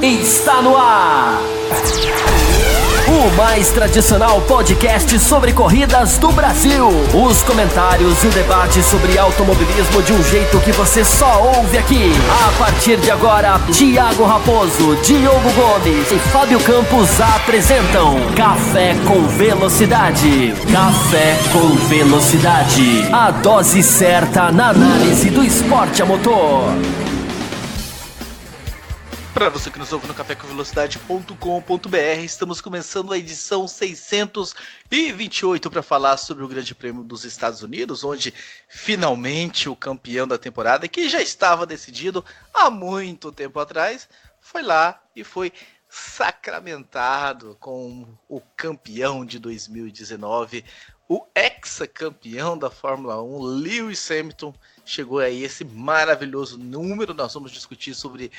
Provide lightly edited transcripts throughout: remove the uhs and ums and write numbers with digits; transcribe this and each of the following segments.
Está no ar o mais tradicional podcast sobre corridas do Brasil. Os comentários e o debate sobre automobilismo de um jeito que você só ouve aqui. A partir de agora, Thiago Raposo, Diogo Gomes e Fábio Campos apresentam Café com Velocidade. Café com Velocidade. A dose certa na análise do esporte a motor. Para você que nos ouve no cafécomvelocidade.com.br, estamos começando a edição 628 para falar sobre o Grande Prêmio dos Estados Unidos, onde finalmente o campeão da temporada, que já estava decidido há muito tempo atrás, foi lá e foi sacramentado com o campeão de 2019, o ex-campeão da Fórmula 1, Lewis Hamilton. Chegou aí esse maravilhoso número. Nós vamos discutir sobre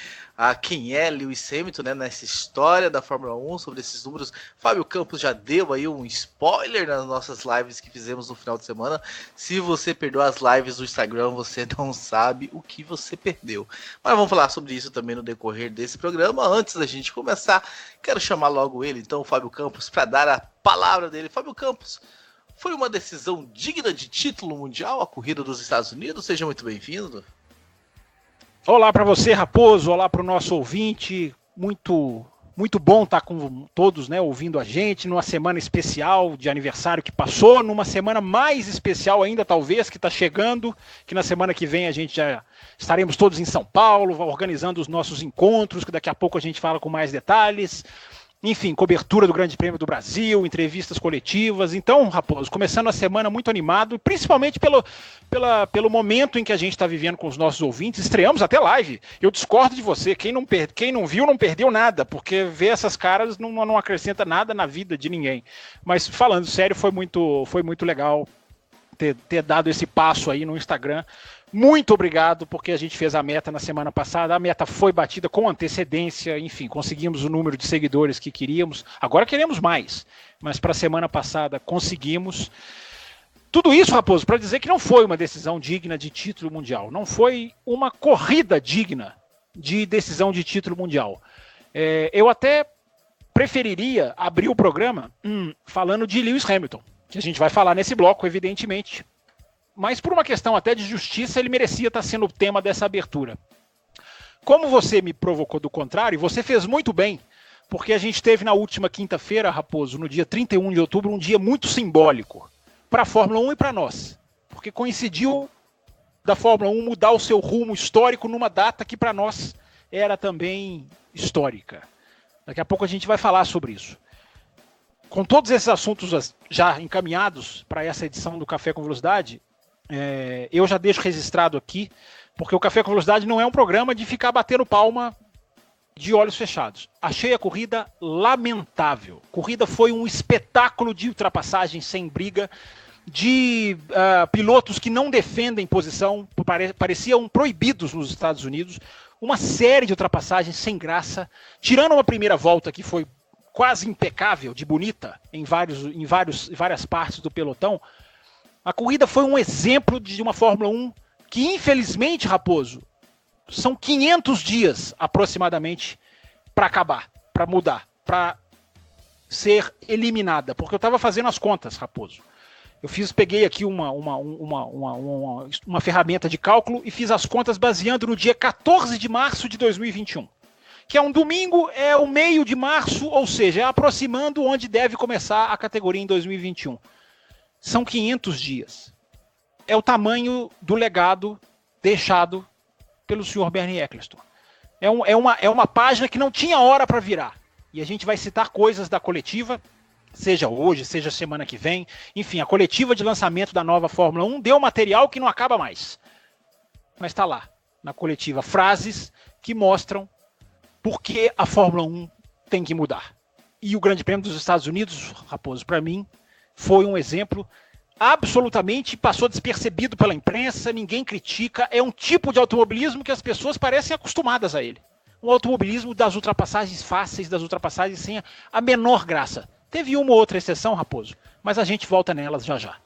quem é Lewis Hamilton, né, nessa história da Fórmula 1, sobre esses números. Fábio Campos já deu aí um spoiler nas nossas lives que fizemos no final de semana. Se você perdeu as lives do Instagram, você não sabe o que você perdeu. Mas vamos falar sobre isso também no decorrer desse programa. Antes da gente começar, quero chamar logo ele, então, o Fábio Campos, para dar a palavra dele. Fábio Campos, foi uma decisão digna de título mundial, a corrida dos Estados Unidos? Seja muito bem-vindo. Olá para você, Raposo. Olá para o nosso ouvinte. Muito bom estar com todos, né, ouvindo a gente numa semana especial de aniversário que passou, numa semana mais especial ainda, talvez, que está chegando, que na semana que vem a gente já estaremos todos em São Paulo, organizando os nossos encontros, que daqui a pouco a gente fala com mais detalhes. Enfim, cobertura do Grande Prêmio do Brasil, entrevistas coletivas. Então, Raposo, começando a semana muito animado, principalmente pelo momento em que a gente está vivendo com os nossos ouvintes. Estreamos até live. Eu discordo de você. Quem não viu, não perdeu nada, porque ver essas caras não acrescenta nada na vida de ninguém. Mas, falando sério, foi muito legal ter dado esse passo aí no Instagram. Muito obrigado, porque a gente fez a meta na semana passada, a meta foi batida com antecedência, enfim, conseguimos o número de seguidores que queríamos, agora queremos mais, mas para a semana passada conseguimos. Tudo isso, Raposo, para dizer que não foi uma decisão digna de título mundial, não foi uma corrida digna de decisão de título mundial. Eu até preferiria abrir o programa falando de Lewis Hamilton, que a gente vai falar nesse bloco, evidentemente. Mas por uma questão até de justiça, ele merecia estar sendo o tema dessa abertura. Como você me provocou do contrário, você fez muito bem, porque a gente teve na última quinta-feira, Raposo, no dia 31 de outubro, um dia muito simbólico para a Fórmula 1 e para nós, porque coincidiu da Fórmula 1 mudar o seu rumo histórico numa data que para nós era também histórica. Daqui a pouco a gente vai falar sobre isso. Com todos esses assuntos já encaminhados para essa edição do Café com Velocidade, eu já deixo registrado aqui, porque o Café com Velocidade não é um programa de ficar batendo palma de olhos fechados. Achei a corrida lamentável. A corrida foi um espetáculo de ultrapassagem sem briga, de pilotos que não defendem posição, pareciam proibidos nos Estados Unidos, uma série de ultrapassagens sem graça, tirando uma primeira volta que foi quase impecável, de bonita, em várias partes do pelotão. A corrida foi um exemplo de uma Fórmula 1 que, infelizmente, Raposo, são 500 dias aproximadamente para acabar, para mudar, para ser eliminada. Porque eu estava fazendo as contas, Raposo. Peguei aqui uma ferramenta de cálculo e fiz as contas baseando no dia 14 de março de 2021. Que é um domingo, é o meio de março, ou seja, é aproximando onde deve começar a categoria em 2021. São 500 dias. É o tamanho do legado deixado pelo senhor Bernie Ecclestone. É uma página que não tinha hora para virar. E a gente vai citar coisas da coletiva, seja hoje, seja semana que vem. Enfim, a coletiva de lançamento da nova Fórmula 1 deu material que não acaba mais. Mas está lá, na coletiva, frases que mostram por que a Fórmula 1 tem que mudar. E o Grande Prêmio dos Estados Unidos, Raposo, para mim, foi um exemplo absolutamente, passou despercebido pela imprensa, ninguém critica, é um tipo de automobilismo que as pessoas parecem acostumadas a ele. Um automobilismo das ultrapassagens fáceis, das ultrapassagens sem a menor graça. Teve uma ou outra exceção, Raposo, mas a gente volta nelas já já.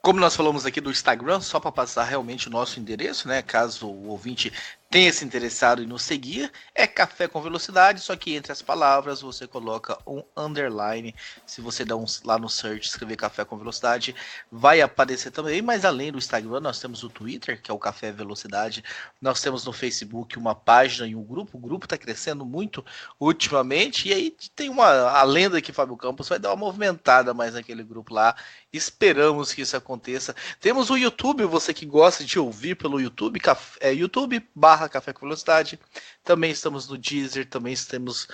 Como nós falamos aqui do Instagram, só para passar realmente o nosso endereço, né? Caso o ouvinte tenha se interessado em nos seguir, é Café com Velocidade, só que entre as palavras você coloca um underline. Se você dá lá no search, escrever Café com Velocidade, vai aparecer também. Mas além do Instagram, nós temos o Twitter, que é o Café Velocidade. Nós temos no Facebook uma página e um grupo. O grupo está crescendo muito ultimamente. E aí tem a lenda que Fábio Campos vai dar uma movimentada mais naquele grupo lá. Esperamos que isso aconteça. Temos o YouTube, você que gosta de ouvir pelo YouTube, YouTube/Café com Velocidade. Também estamos no Deezer, também estamos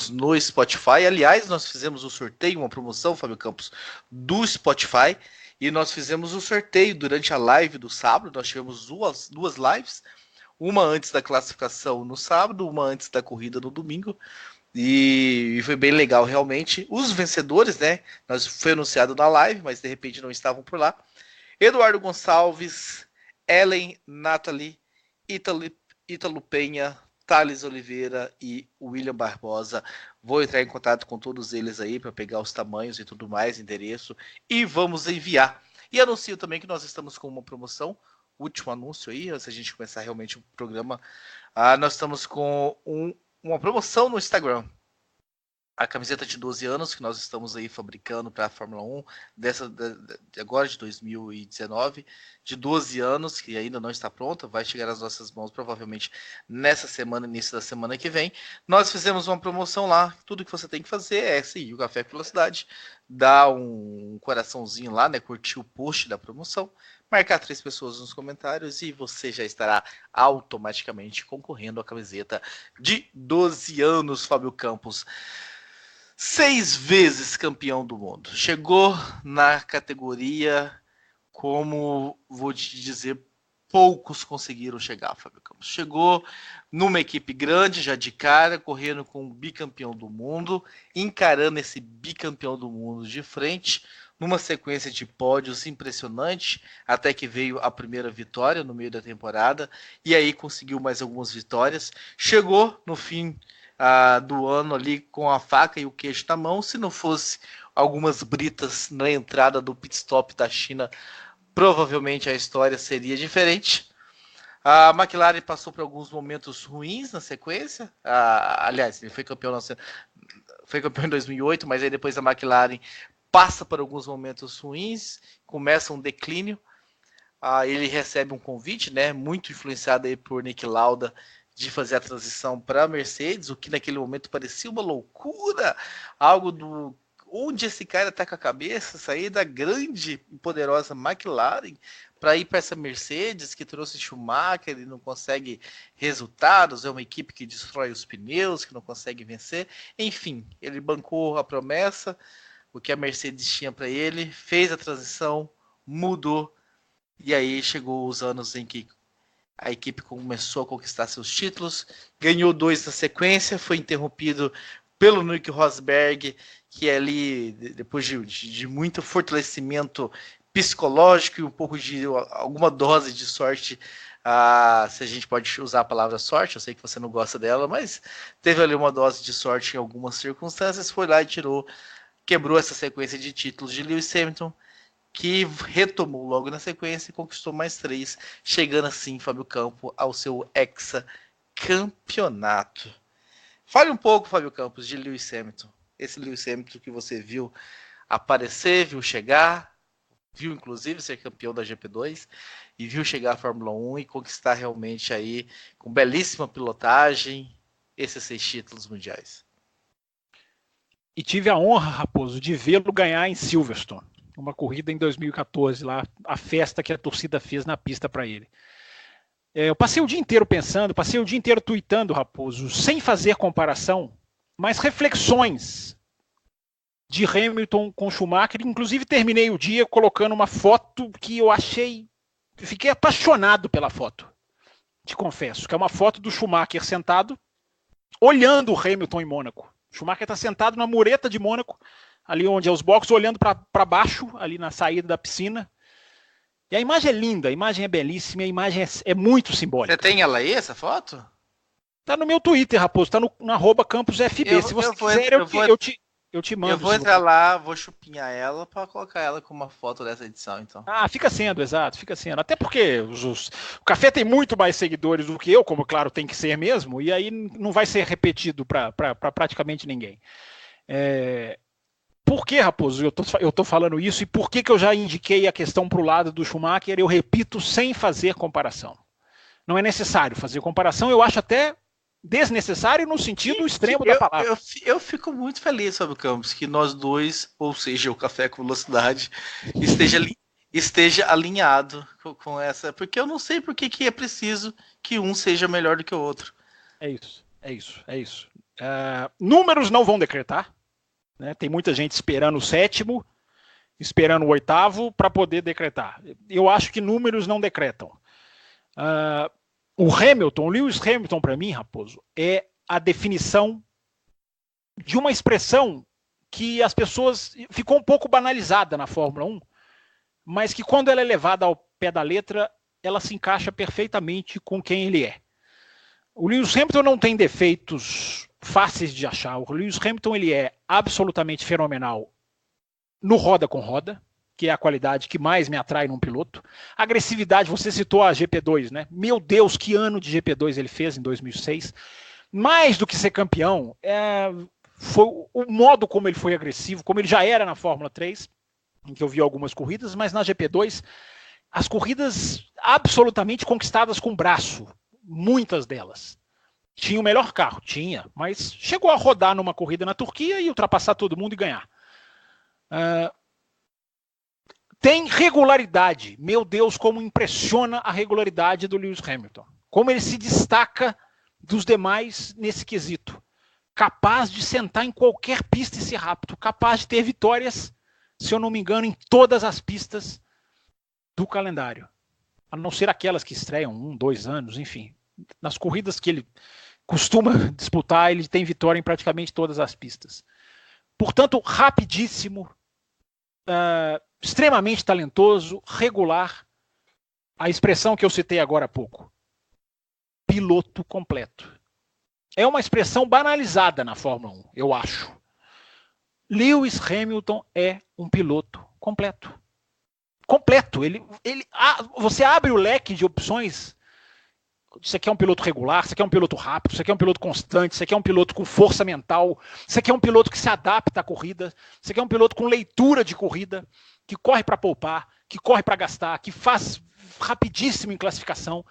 no Spotify. Aliás, nós fizemos o sorteio, uma promoção, Fábio Campos, do Spotify. E nós fizemos o sorteio durante a live do sábado. Nós tivemos duas lives. Uma antes da classificação no sábado, uma antes da corrida no domingo. E foi bem legal, realmente. Os vencedores, né? Foi anunciado na live, mas de repente não estavam por lá. Eduardo Gonçalves, Ellen, Nathalie, Ítalo Penha, Thales Oliveira e William Barbosa. Vou entrar em contato com todos eles aí para pegar os tamanhos e tudo mais, endereço, e vamos enviar. E anuncio também que nós estamos com uma promoção, último anúncio aí, antes da gente começar realmente o programa. Nós estamos com uma promoção no Instagram. A camiseta de 12 anos que nós estamos aí fabricando para a Fórmula 1, agora de 2019, de 12 anos, que ainda não está pronta, vai chegar às nossas mãos provavelmente nessa semana, início da semana que vem. Nós fizemos uma promoção lá, tudo que você tem que fazer é seguir o Café com Velocidade, dar um coraçãozinho lá, né, curtir o post da promoção, marcar 3 pessoas nos comentários e você já estará automaticamente concorrendo à camiseta de 12 anos, Fábio Campos. 6 vezes campeão do mundo. Chegou na categoria, como vou te dizer, poucos conseguiram chegar, Fábio Campos. Chegou numa equipe grande, já de cara, correndo com o bicampeão do mundo, encarando esse bicampeão do mundo de frente, numa sequência de pódios impressionante, até que veio a primeira vitória no meio da temporada, e aí conseguiu mais algumas vitórias. Chegou no fim do ano ali com a faca e o queixo na mão. Se não fosse algumas britas na entrada do pit stop da China, provavelmente a história seria diferente. A McLaren passou por alguns momentos ruins na sequência. Aliás, ele foi campeão em 2008, mas aí depois a McLaren passa por alguns momentos ruins, começa um declínio. Ele recebe um convite, né, muito influenciado aí por Niki Lauda, de fazer a transição para a Mercedes, o que naquele momento parecia uma loucura, algo do onde esse cara está com a cabeça, sair da grande e poderosa McLaren para ir para essa Mercedes que trouxe Schumacher e não consegue resultados, é uma equipe que destrói os pneus, que não consegue vencer. Enfim, ele bancou a promessa, o que a Mercedes tinha para ele, fez a transição, mudou, e aí chegou os anos em que a equipe começou a conquistar seus títulos, ganhou 2 na sequência, foi interrompido pelo Nico Rosberg, que ali, depois de muito fortalecimento psicológico e um pouco de alguma dose de sorte, se a gente pode usar a palavra sorte, eu sei que você não gosta dela, mas teve ali uma dose de sorte em algumas circunstâncias, foi lá e quebrou essa sequência de títulos de Lewis Hamilton, que retomou logo na sequência e conquistou mais 3, chegando assim, Fábio Campos, ao seu hexacampeonato. Fale um pouco, Fábio Campos, de Lewis Hamilton. Esse Lewis Hamilton que você viu aparecer, viu chegar, viu inclusive ser campeão da GP2 e viu chegar à Fórmula 1 e conquistar realmente aí, com belíssima pilotagem, esses 6 títulos mundiais. E tive a honra, Raposo, de vê-lo ganhar em Silverstone. Uma corrida em 2014, lá, a festa que a torcida fez na pista para ele. Eu passei o dia inteiro pensando, passei o dia inteiro tweetando, Raposo, sem fazer comparação, mas reflexões de Hamilton com Schumacher. Inclusive terminei o dia colocando uma foto que eu fiquei apaixonado pela foto, te confesso, que é uma foto do Schumacher sentado, olhando o Hamilton em Mônaco. O Schumacher está sentado na mureta de Mônaco, ali onde é os boxes, olhando para baixo, ali na saída da piscina. E a imagem é linda, a imagem é belíssima, a imagem é muito simbólica. Você tem ela aí, essa foto? Tá no meu Twitter, Raposo, tá no @CampusFB. Se você quiser, eu te Eu te mando. Eu vou entrar lá, vou chupinhar ela para colocar ela com uma foto dessa edição, então. Fica sendo, exato, fica sendo. Até porque o Café tem muito mais seguidores do que eu, como claro tem que ser mesmo, e aí não vai ser repetido para praticamente ninguém. Por que, Raposo, eu tô falando isso e por que eu já indiquei a questão para o lado do Schumacher? Eu repito, sem fazer comparação. Não é necessário fazer comparação, eu acho até desnecessário no sentido extremo da palavra. Eu fico muito feliz, Fábio Campos, que nós dois, ou seja, o Café com Velocidade, esteja alinhado com essa, porque eu não sei por que é preciso que um seja melhor do que o outro. É isso. Números não vão decretar, né? Tem muita gente esperando o 7º, esperando o 8º para poder decretar. Eu acho que números não decretam. O Lewis Hamilton, para mim, Raposo, é a definição de uma expressão que as pessoas ficou um pouco banalizada na Fórmula 1, mas que quando ela é levada ao pé da letra, ela se encaixa perfeitamente com quem ele é. O Lewis Hamilton não tem defeitos fáceis de achar. O Lewis Hamilton ele é absolutamente fenomenal no roda com roda, que é a qualidade que mais me atrai num piloto. Agressividade, você citou a GP2, né? Meu Deus, que ano de GP2 ele fez em 2006. Mais do que ser campeão, foi o modo como ele foi agressivo, como ele já era na Fórmula 3, em que eu vi algumas corridas, mas na GP2, as corridas absolutamente conquistadas com braço, muitas delas. Tinha o melhor carro? Tinha, mas chegou a rodar numa corrida na Turquia e ultrapassar todo mundo e ganhar. Tem regularidade. Meu Deus, como impressiona a regularidade do Lewis Hamilton. Como ele se destaca dos demais nesse quesito. Capaz de sentar em qualquer pista e ser rápido. Capaz de ter vitórias, se eu não me engano, em todas as pistas do calendário. A não ser aquelas que estreiam 1, 2 anos, enfim. Nas corridas que ele costuma disputar, ele tem vitória em praticamente todas as pistas. Portanto, rapidíssimo, extremamente talentoso, regular. A expressão que eu citei agora há pouco. Piloto completo. É uma expressão banalizada na Fórmula 1, eu acho. Lewis Hamilton é um piloto completo. Completo. Você abre o leque de opções. Você quer um piloto regular, você quer um piloto rápido, você quer um piloto constante, você quer um piloto com força mental, você quer um piloto que se adapta à corrida, você quer um piloto com leitura de corrida, que corre para poupar, que corre para gastar, que faz rapidíssimo em classificação.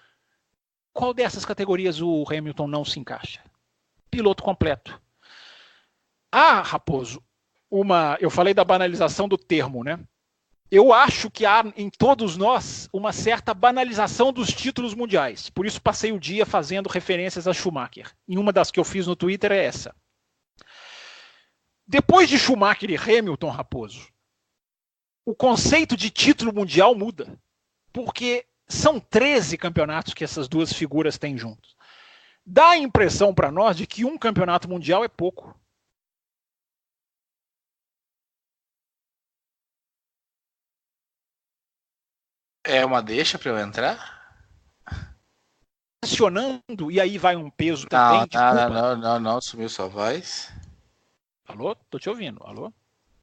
Qual dessas categorias o Hamilton não se encaixa? Piloto completo. Raposo, eu falei da banalização do termo, né? Eu acho que há em todos nós uma certa banalização dos títulos mundiais. Por isso passei o dia fazendo referências a Schumacher. E uma das que eu fiz no Twitter é essa. Depois de Schumacher e Hamilton, Raposo, o conceito de título mundial muda. Porque são 13 campeonatos que essas duas figuras têm juntos. Dá a impressão para nós de que um campeonato mundial é pouco. É uma deixa para eu entrar? Pressionando, e aí vai um peso também. Não, sumiu sua voz. Alô? Tô te ouvindo, alô?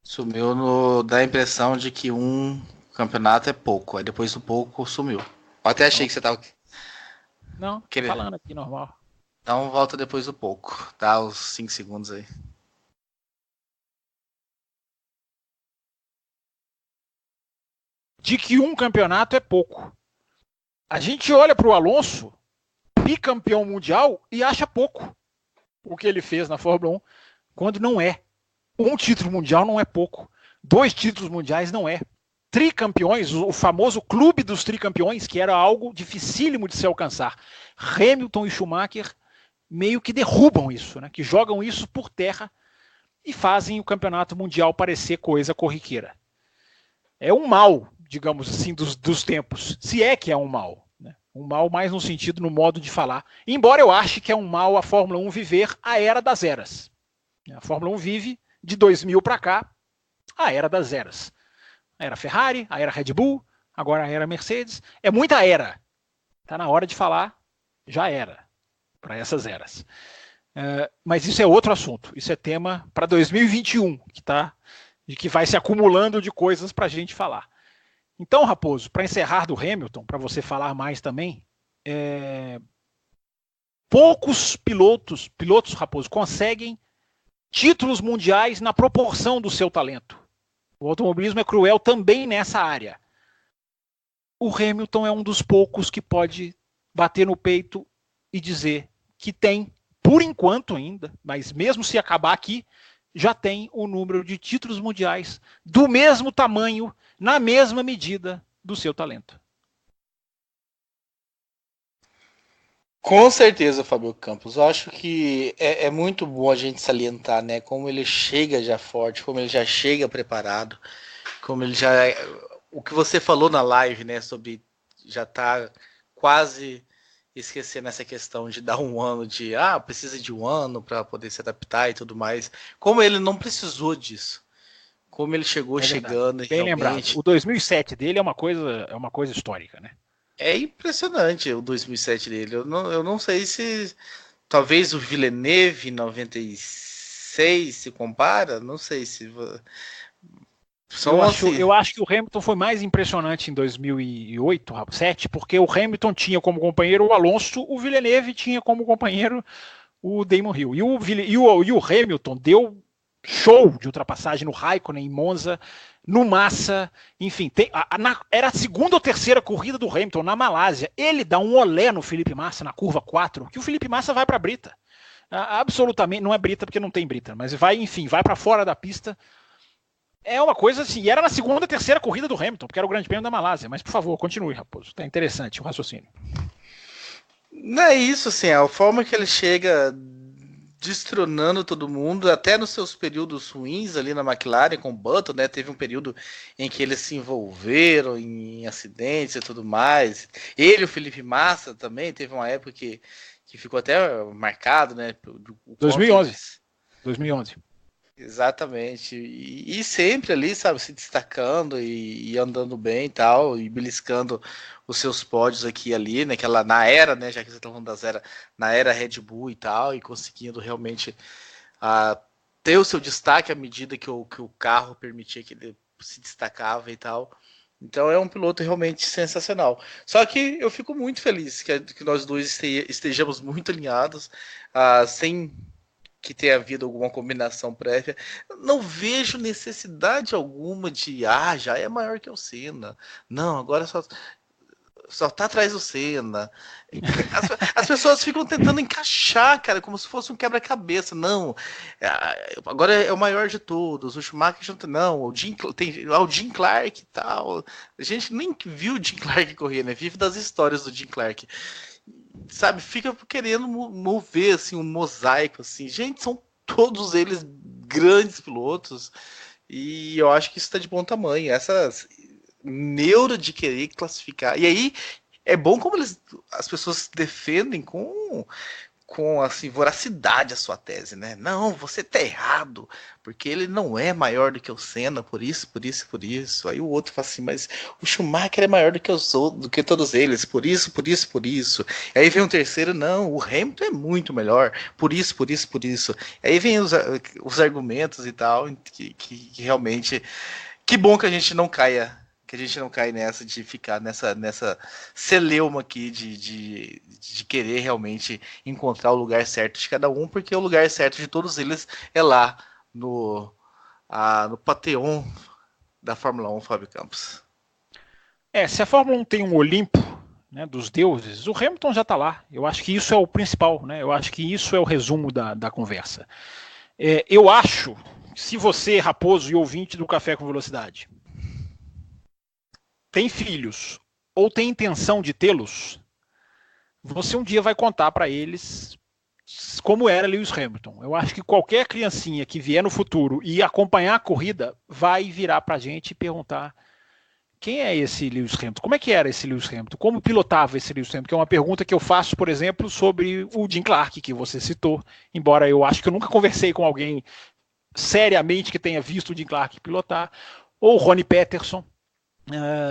Sumiu dá a impressão de que um campeonato é pouco, aí depois do pouco sumiu. Eu até achei que você tava... Não, tô falando aqui normal. Então volta depois do pouco, dá uns 5 segundos aí. De que um campeonato é pouco. A gente olha para o Alonso, bicampeão mundial, e acha pouco o que ele fez na Fórmula 1, quando não é. Um título mundial não é pouco. 2 títulos mundiais não é. Tricampeões, o famoso clube dos tricampeões, que era algo dificílimo de se alcançar. Hamilton e Schumacher meio que derrubam isso, né? Que jogam isso por terra e fazem o campeonato mundial parecer coisa corriqueira. É um mal, digamos assim, dos tempos, se é que é um mal. Né? Um mal mais no sentido, no modo de falar. Embora eu ache que é um mal a Fórmula 1 viver a era das eras. A Fórmula 1 vive, de 2000 para cá, a era das eras. A era Ferrari, a era Red Bull, agora a era Mercedes. É muita era. Está na hora de falar, já era, para essas eras. Mas isso é outro assunto. Isso é tema para 2021, que vai se acumulando de coisas para a gente falar. Então, Raposo, para encerrar do Hamilton, para você falar mais também, poucos pilotos, Raposo, conseguem títulos mundiais na proporção do seu talento. O automobilismo é cruel também nessa área. O Hamilton é um dos poucos que pode bater no peito e dizer que tem, por enquanto ainda, mas mesmo se acabar aqui, já tem o número de títulos mundiais do mesmo tamanho, na mesma medida do seu talento. Com certeza, Fábio Campos. Eu acho que é muito bom a gente salientar, né, como ele chega já forte, como ele já chega preparado, como ele já... O que você falou na live, né, sobre já tá quase esquecendo essa questão de dar um ano de... precisa de um ano para poder se adaptar e tudo mais. Como ele não precisou disso. Como ele chegou chegando. Bem lembrado. O 2007 dele é uma coisa histórica, né? É impressionante o 2007 dele. Eu não sei se... Talvez o Villeneuve 96 se compara. Não sei se... Eu acho que o Hamilton foi mais impressionante em 2008, 2007, porque o Hamilton tinha como companheiro o Alonso, o Villeneuve tinha como companheiro o Damon Hill. E o Hamilton deu show de ultrapassagem no Raikkonen, em Monza, no Massa, enfim. Era a segunda ou terceira corrida do Hamilton na Malásia. Ele dá um olé no Felipe Massa na curva 4, que o Felipe Massa vai para a brita. Absolutamente, não é brita porque não tem brita, mas vai para fora da pista. É uma coisa assim, e era na segunda, terceira corrida do Hamilton, porque era o Grande Prêmio da Malásia. Mas, por favor, continue, Raposo. Tá interessante o raciocínio. Não é isso, assim, a forma que ele chega destronando todo mundo, até nos seus períodos ruins ali na McLaren com o Button, né? Teve um período em que eles se envolveram em acidentes e tudo mais. Ele e o Felipe Massa também, teve uma época que ficou até marcado, né? 2011. Exatamente, e sempre ali, sabe, se destacando e andando bem e tal, e beliscando os seus pódios aqui e ali, né, na era, né, já que você está falando das era, na era Red Bull e tal, e conseguindo realmente ter o seu destaque à medida que o carro permitia que ele se destacava e tal. Então é um piloto realmente sensacional. Só que eu fico muito feliz que nós dois estejamos muito alinhados, sem que tenha havido alguma combinação prévia. Não vejo necessidade alguma de já é maior que o Senna. Não, agora só tá atrás do Senna. As pessoas ficam tentando encaixar, cara, como se fosse um quebra-cabeça. Não, agora é o maior de todos. O Schumacher não, o Jim Clark e tal. A gente nem viu o Jim Clark correr, né? Vive das histórias do Jim Clark. Sabe, fica querendo mover assim, um mosaico assim. Gente, são todos eles grandes pilotos e eu acho que isso está de bom tamanho. Essa neura de querer classificar. E aí é bom como as pessoas defendem com assim, voracidade a sua tese, né? Não, você tá errado, porque ele não é maior do que o Senna, por isso. Aí o outro fala assim, mas o Schumacher é maior do que todos eles, por isso. Aí vem um terceiro, não, o Hamilton é muito melhor, por isso. Aí vem os argumentos e tal, que realmente, que bom que a gente não caia. Que a gente não cai nessa de ficar nessa celeuma aqui de querer realmente encontrar o lugar certo de cada um, porque o lugar certo de todos eles é lá no Panteão da Fórmula 1, Fábio Campos. Se a Fórmula 1 tem um Olimpo, né, dos deuses, o Hamilton já está lá. Eu acho que isso é o principal, né? Eu acho que isso é o resumo da conversa. Eu acho, se você, Raposo e ouvinte do Café com Velocidade, tem filhos ou tem intenção de tê-los, você um dia vai contar para eles como era Lewis Hamilton. Eu acho que qualquer criancinha que vier no futuro e acompanhar a corrida vai virar para a gente e perguntar quem é esse Lewis Hamilton, como é que era esse Lewis Hamilton, como pilotava esse Lewis Hamilton, que é uma pergunta que eu faço, por exemplo, sobre o Jim Clark, que você citou, embora eu acho que eu nunca conversei com alguém seriamente que tenha visto o Jim Clark pilotar, ou o Ronnie Peterson,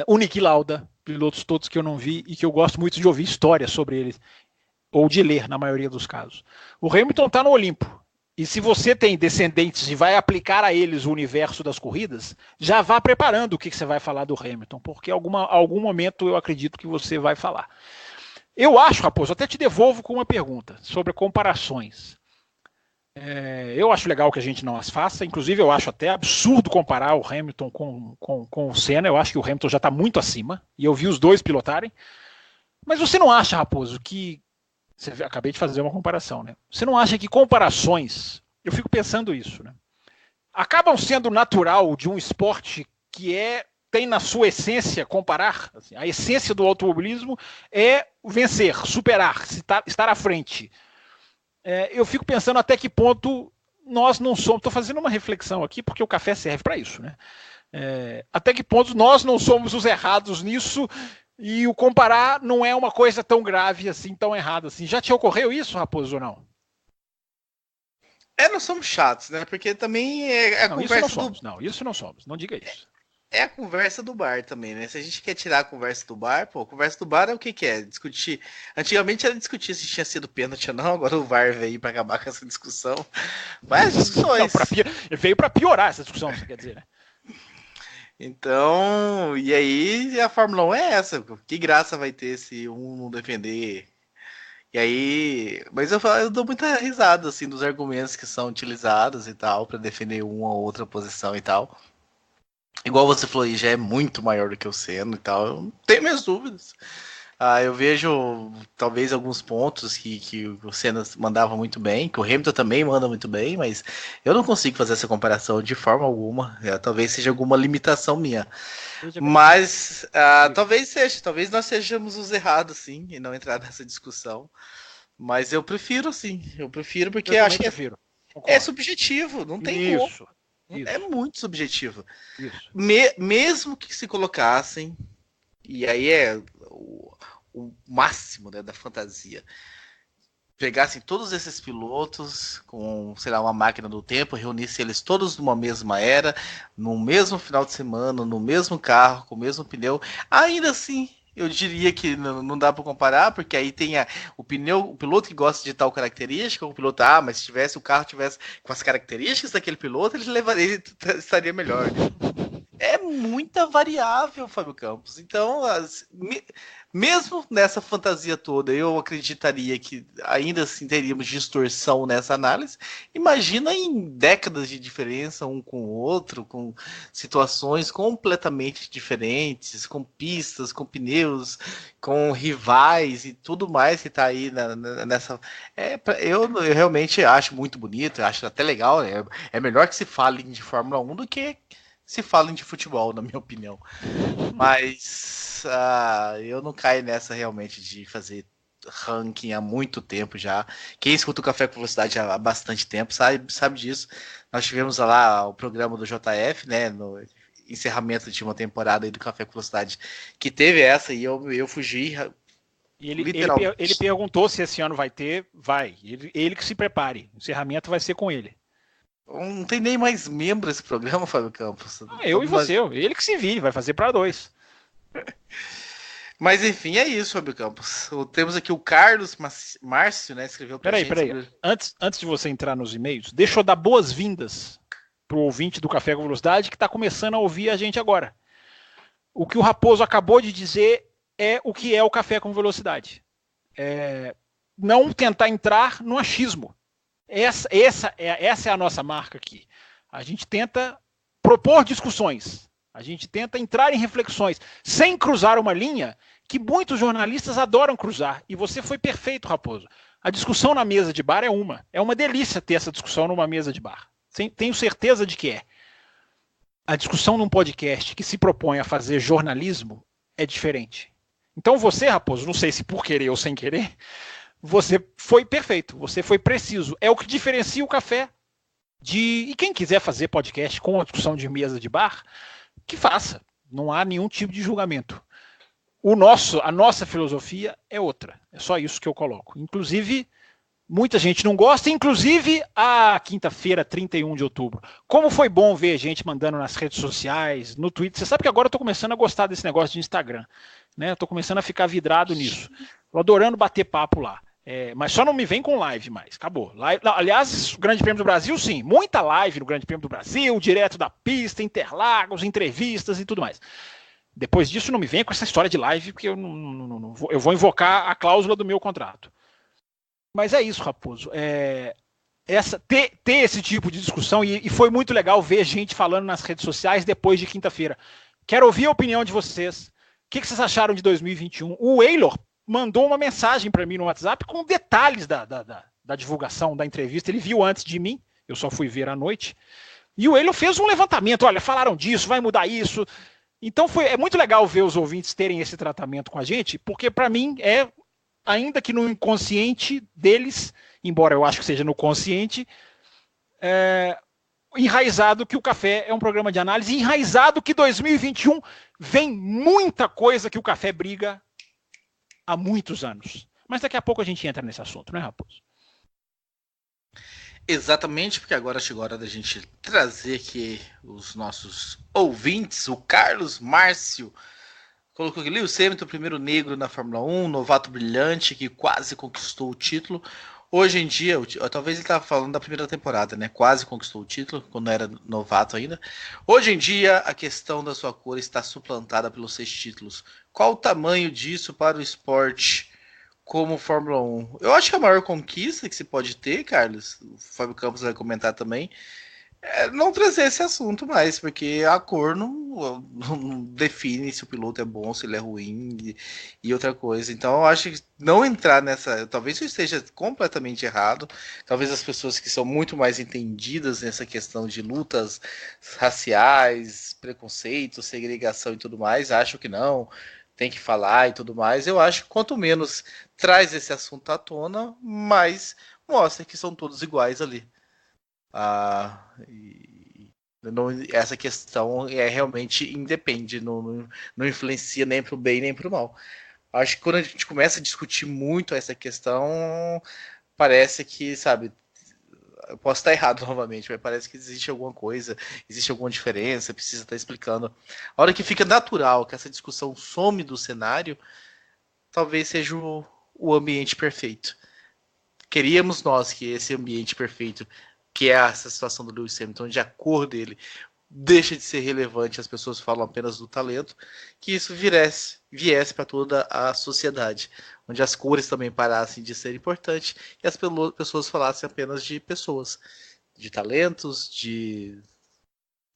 o Niki Lauda, pilotos todos que eu não vi e que eu gosto muito de ouvir histórias sobre eles. ou de ler, na maioria dos casos. O Hamilton está no Olimpo. E se você tem descendentes e vai aplicar a eles o universo das corridas, já vá preparando o que você vai falar do Hamilton, porque algum momento eu acredito que você vai falar. Eu acho, Raposo, até te devolvo com uma pergunta sobre comparações. Eu acho legal que a gente não as faça, inclusive eu acho até absurdo comparar o Hamilton com o Senna, eu acho que o Hamilton já está muito acima, e eu vi os dois pilotarem, mas você não acha, Raposo, que... Acabei de fazer uma comparação, né? Você não acha que comparações, eu fico pensando isso, né? Acabam sendo natural de um esporte que tem na sua essência comparar, assim, a essência do automobilismo é vencer, superar, estar à frente. Eu fico pensando até que ponto nós não somos, estou fazendo uma reflexão aqui porque o café serve para isso, né? Até que ponto nós não somos os errados nisso e o comparar não é uma coisa tão grave assim, tão errada assim. Já te ocorreu isso, Raposo, ou não? Nós somos chatos, né? Porque também a conversa isso não somos. Não, isso não somos, não diga isso. É a conversa do bar também, né? Se a gente quer tirar a conversa do bar, pô, a conversa do bar é o que é? Discutir. Antigamente era discutir se tinha sido pênalti ou não, agora o VAR veio pra acabar com essa discussão. Mas discussões. Veio pra piorar essa discussão, você quer dizer, né? Então, e aí a Fórmula 1 é essa. Que graça vai ter se um não defender? E aí. Mas eu dou muita risada, assim, dos argumentos que são utilizados e tal, pra defender uma ou outra posição e tal. Igual você falou aí, já é muito maior do que o Senna e tal. Eu não tenho minhas dúvidas. Eu vejo talvez alguns pontos que o Senna mandava muito bem, que o Hamilton também manda muito bem, mas eu não consigo fazer essa comparação de forma alguma. Talvez seja alguma limitação minha. Mas talvez nós sejamos os errados, sim, e não entrar nessa discussão. Mas eu prefiro, sim. Eu prefiro porque eu acho que é subjetivo, não tem como. Isso. É muito subjetivo. Isso. Mesmo que se colocassem, e aí é o máximo, né, da fantasia, pegassem todos esses pilotos com, sei lá, uma máquina do tempo, reunissem eles todos numa mesma era, no mesmo final de semana, no mesmo carro, com o mesmo pneu, ainda assim eu diria que não dá para comparar, porque aí tem o piloto que gosta de tal característica, o piloto, mas se o carro tivesse com as características daquele piloto, ele estaria melhor. É muita variável, Fábio Campos. Então, mesmo nessa fantasia toda, eu acreditaria que ainda assim teríamos distorção nessa análise. Imagina em décadas de diferença um com o outro, com situações completamente diferentes, com pistas, com pneus, com rivais e tudo mais que está aí nessa... Eu realmente acho muito bonito, acho até legal. É melhor que se fale de Fórmula 1 do que se falem de futebol, na minha opinião. Mas eu não caio nessa realmente de fazer ranking há muito tempo já. Quem escuta o Café com Velocidade há bastante tempo sabe disso. Nós tivemos lá o programa do JF, né, no encerramento de uma temporada aí do Café com Velocidade, que teve essa e eu fugi. E ele perguntou se esse ano vai ter. Vai. Ele que se prepare. O encerramento vai ser com ele. Não tem nem mais membro esse programa, Fábio Campos. Eu e você, ele que se vire, vai fazer para 2. Mas enfim, é isso, Fábio Campos. Temos aqui o Carlos Márcio, né? Escreveu pra gente. Peraí. Antes de você entrar nos e-mails, deixa eu dar boas-vindas pro ouvinte do Café com Velocidade que está começando a ouvir a gente agora. O que o Raposo acabou de dizer é o que é o Café com Velocidade. Não tentar entrar no achismo. Essa é a nossa marca aqui. A gente tenta propor discussões, a gente tenta entrar em reflexões, sem cruzar uma linha que muitos jornalistas adoram cruzar. E você foi perfeito, Raposo. A discussão na mesa de bar é uma delícia ter essa discussão numa mesa de bar. Tenho certeza de que é. A discussão num podcast que se propõe a fazer jornalismo é diferente. Então você, Raposo, não sei se por querer ou sem querer, você foi perfeito, você foi preciso. É o que diferencia o café E quem quiser fazer podcast com a discussão de mesa de bar, que faça. Não há nenhum tipo de julgamento. A nossa filosofia é outra. É só isso que eu coloco. Inclusive, muita gente não gosta, inclusive a quinta-feira, 31 de outubro. Como foi bom ver gente mandando nas redes sociais, no Twitter. Você sabe que agora eu estou começando a gostar desse negócio de Instagram. Né? Estou começando a ficar vidrado nisso. Estou adorando bater papo lá. Mas só não me vem com live mais, acabou. Aliás, o Grande Prêmio do Brasil, sim, muita live no Grande Prêmio do Brasil, direto da pista, Interlagos, entrevistas e tudo mais. Depois disso, não me venha com essa história de live, porque eu vou invocar a cláusula do meu contrato. Mas é isso, Raposo. Ter esse tipo de discussão, e foi muito legal ver gente falando nas redes sociais depois de quinta-feira. Quero ouvir a opinião de vocês. O que vocês acharam de 2021? O Eylor mandou uma mensagem para mim no WhatsApp com detalhes da divulgação da entrevista. Ele viu antes de mim, eu só fui ver à noite. E o Eylor fez um levantamento. Olha, falaram disso, vai mudar isso. Então é muito legal ver os ouvintes terem esse tratamento com a gente, porque para mim ainda que no inconsciente deles, embora eu acho que seja no consciente, enraizado que o Café é um programa de análise, enraizado que 2021 vem muita coisa que o Café briga há muitos anos. Mas daqui a pouco a gente entra nesse assunto, né, Raposo? Exatamente, porque agora chegou a hora da gente trazer aqui os nossos ouvintes. O Carlos Márcio colocou aqui: Lewis Hamilton, primeiro negro na Fórmula 1, novato brilhante que quase conquistou o título. Hoje em dia, talvez ele estava falando da primeira temporada, né? Quase conquistou o título, quando era novato ainda. Hoje em dia, a questão da sua cor está suplantada pelos 6 títulos. Qual o tamanho disso para o esporte como Fórmula 1? Eu acho que a maior conquista que se pode ter, Carlos, o Fábio Campos vai comentar também, é não trazer esse assunto mais, porque a cor não define se o piloto é bom, se ele é ruim e outra coisa. Então eu acho que não entrar nessa, talvez eu esteja completamente errado, talvez as pessoas que são muito mais entendidas nessa questão de lutas raciais, preconceito, segregação e tudo mais, acham que não, tem que falar e tudo mais. Eu acho que quanto menos traz esse assunto à tona, mais mostra que são todos iguais ali. Essa questão realmente independe, não influencia nem para o bem nem para o mal. Acho que quando a gente começa a discutir muito essa questão, parece que, sabe, eu posso estar errado novamente, mas parece que existe alguma coisa, existe alguma diferença, precisa estar explicando. A hora que fica natural que essa discussão some do cenário, talvez seja o ambiente perfeito. Queríamos nós que esse ambiente perfeito, que é essa situação do Lewis Hamilton, onde a cor dele deixa de ser relevante, as pessoas falam apenas do talento, que isso viesse para toda a sociedade, onde as cores também parassem de ser importantes e as pessoas falassem apenas de pessoas, de talentos, de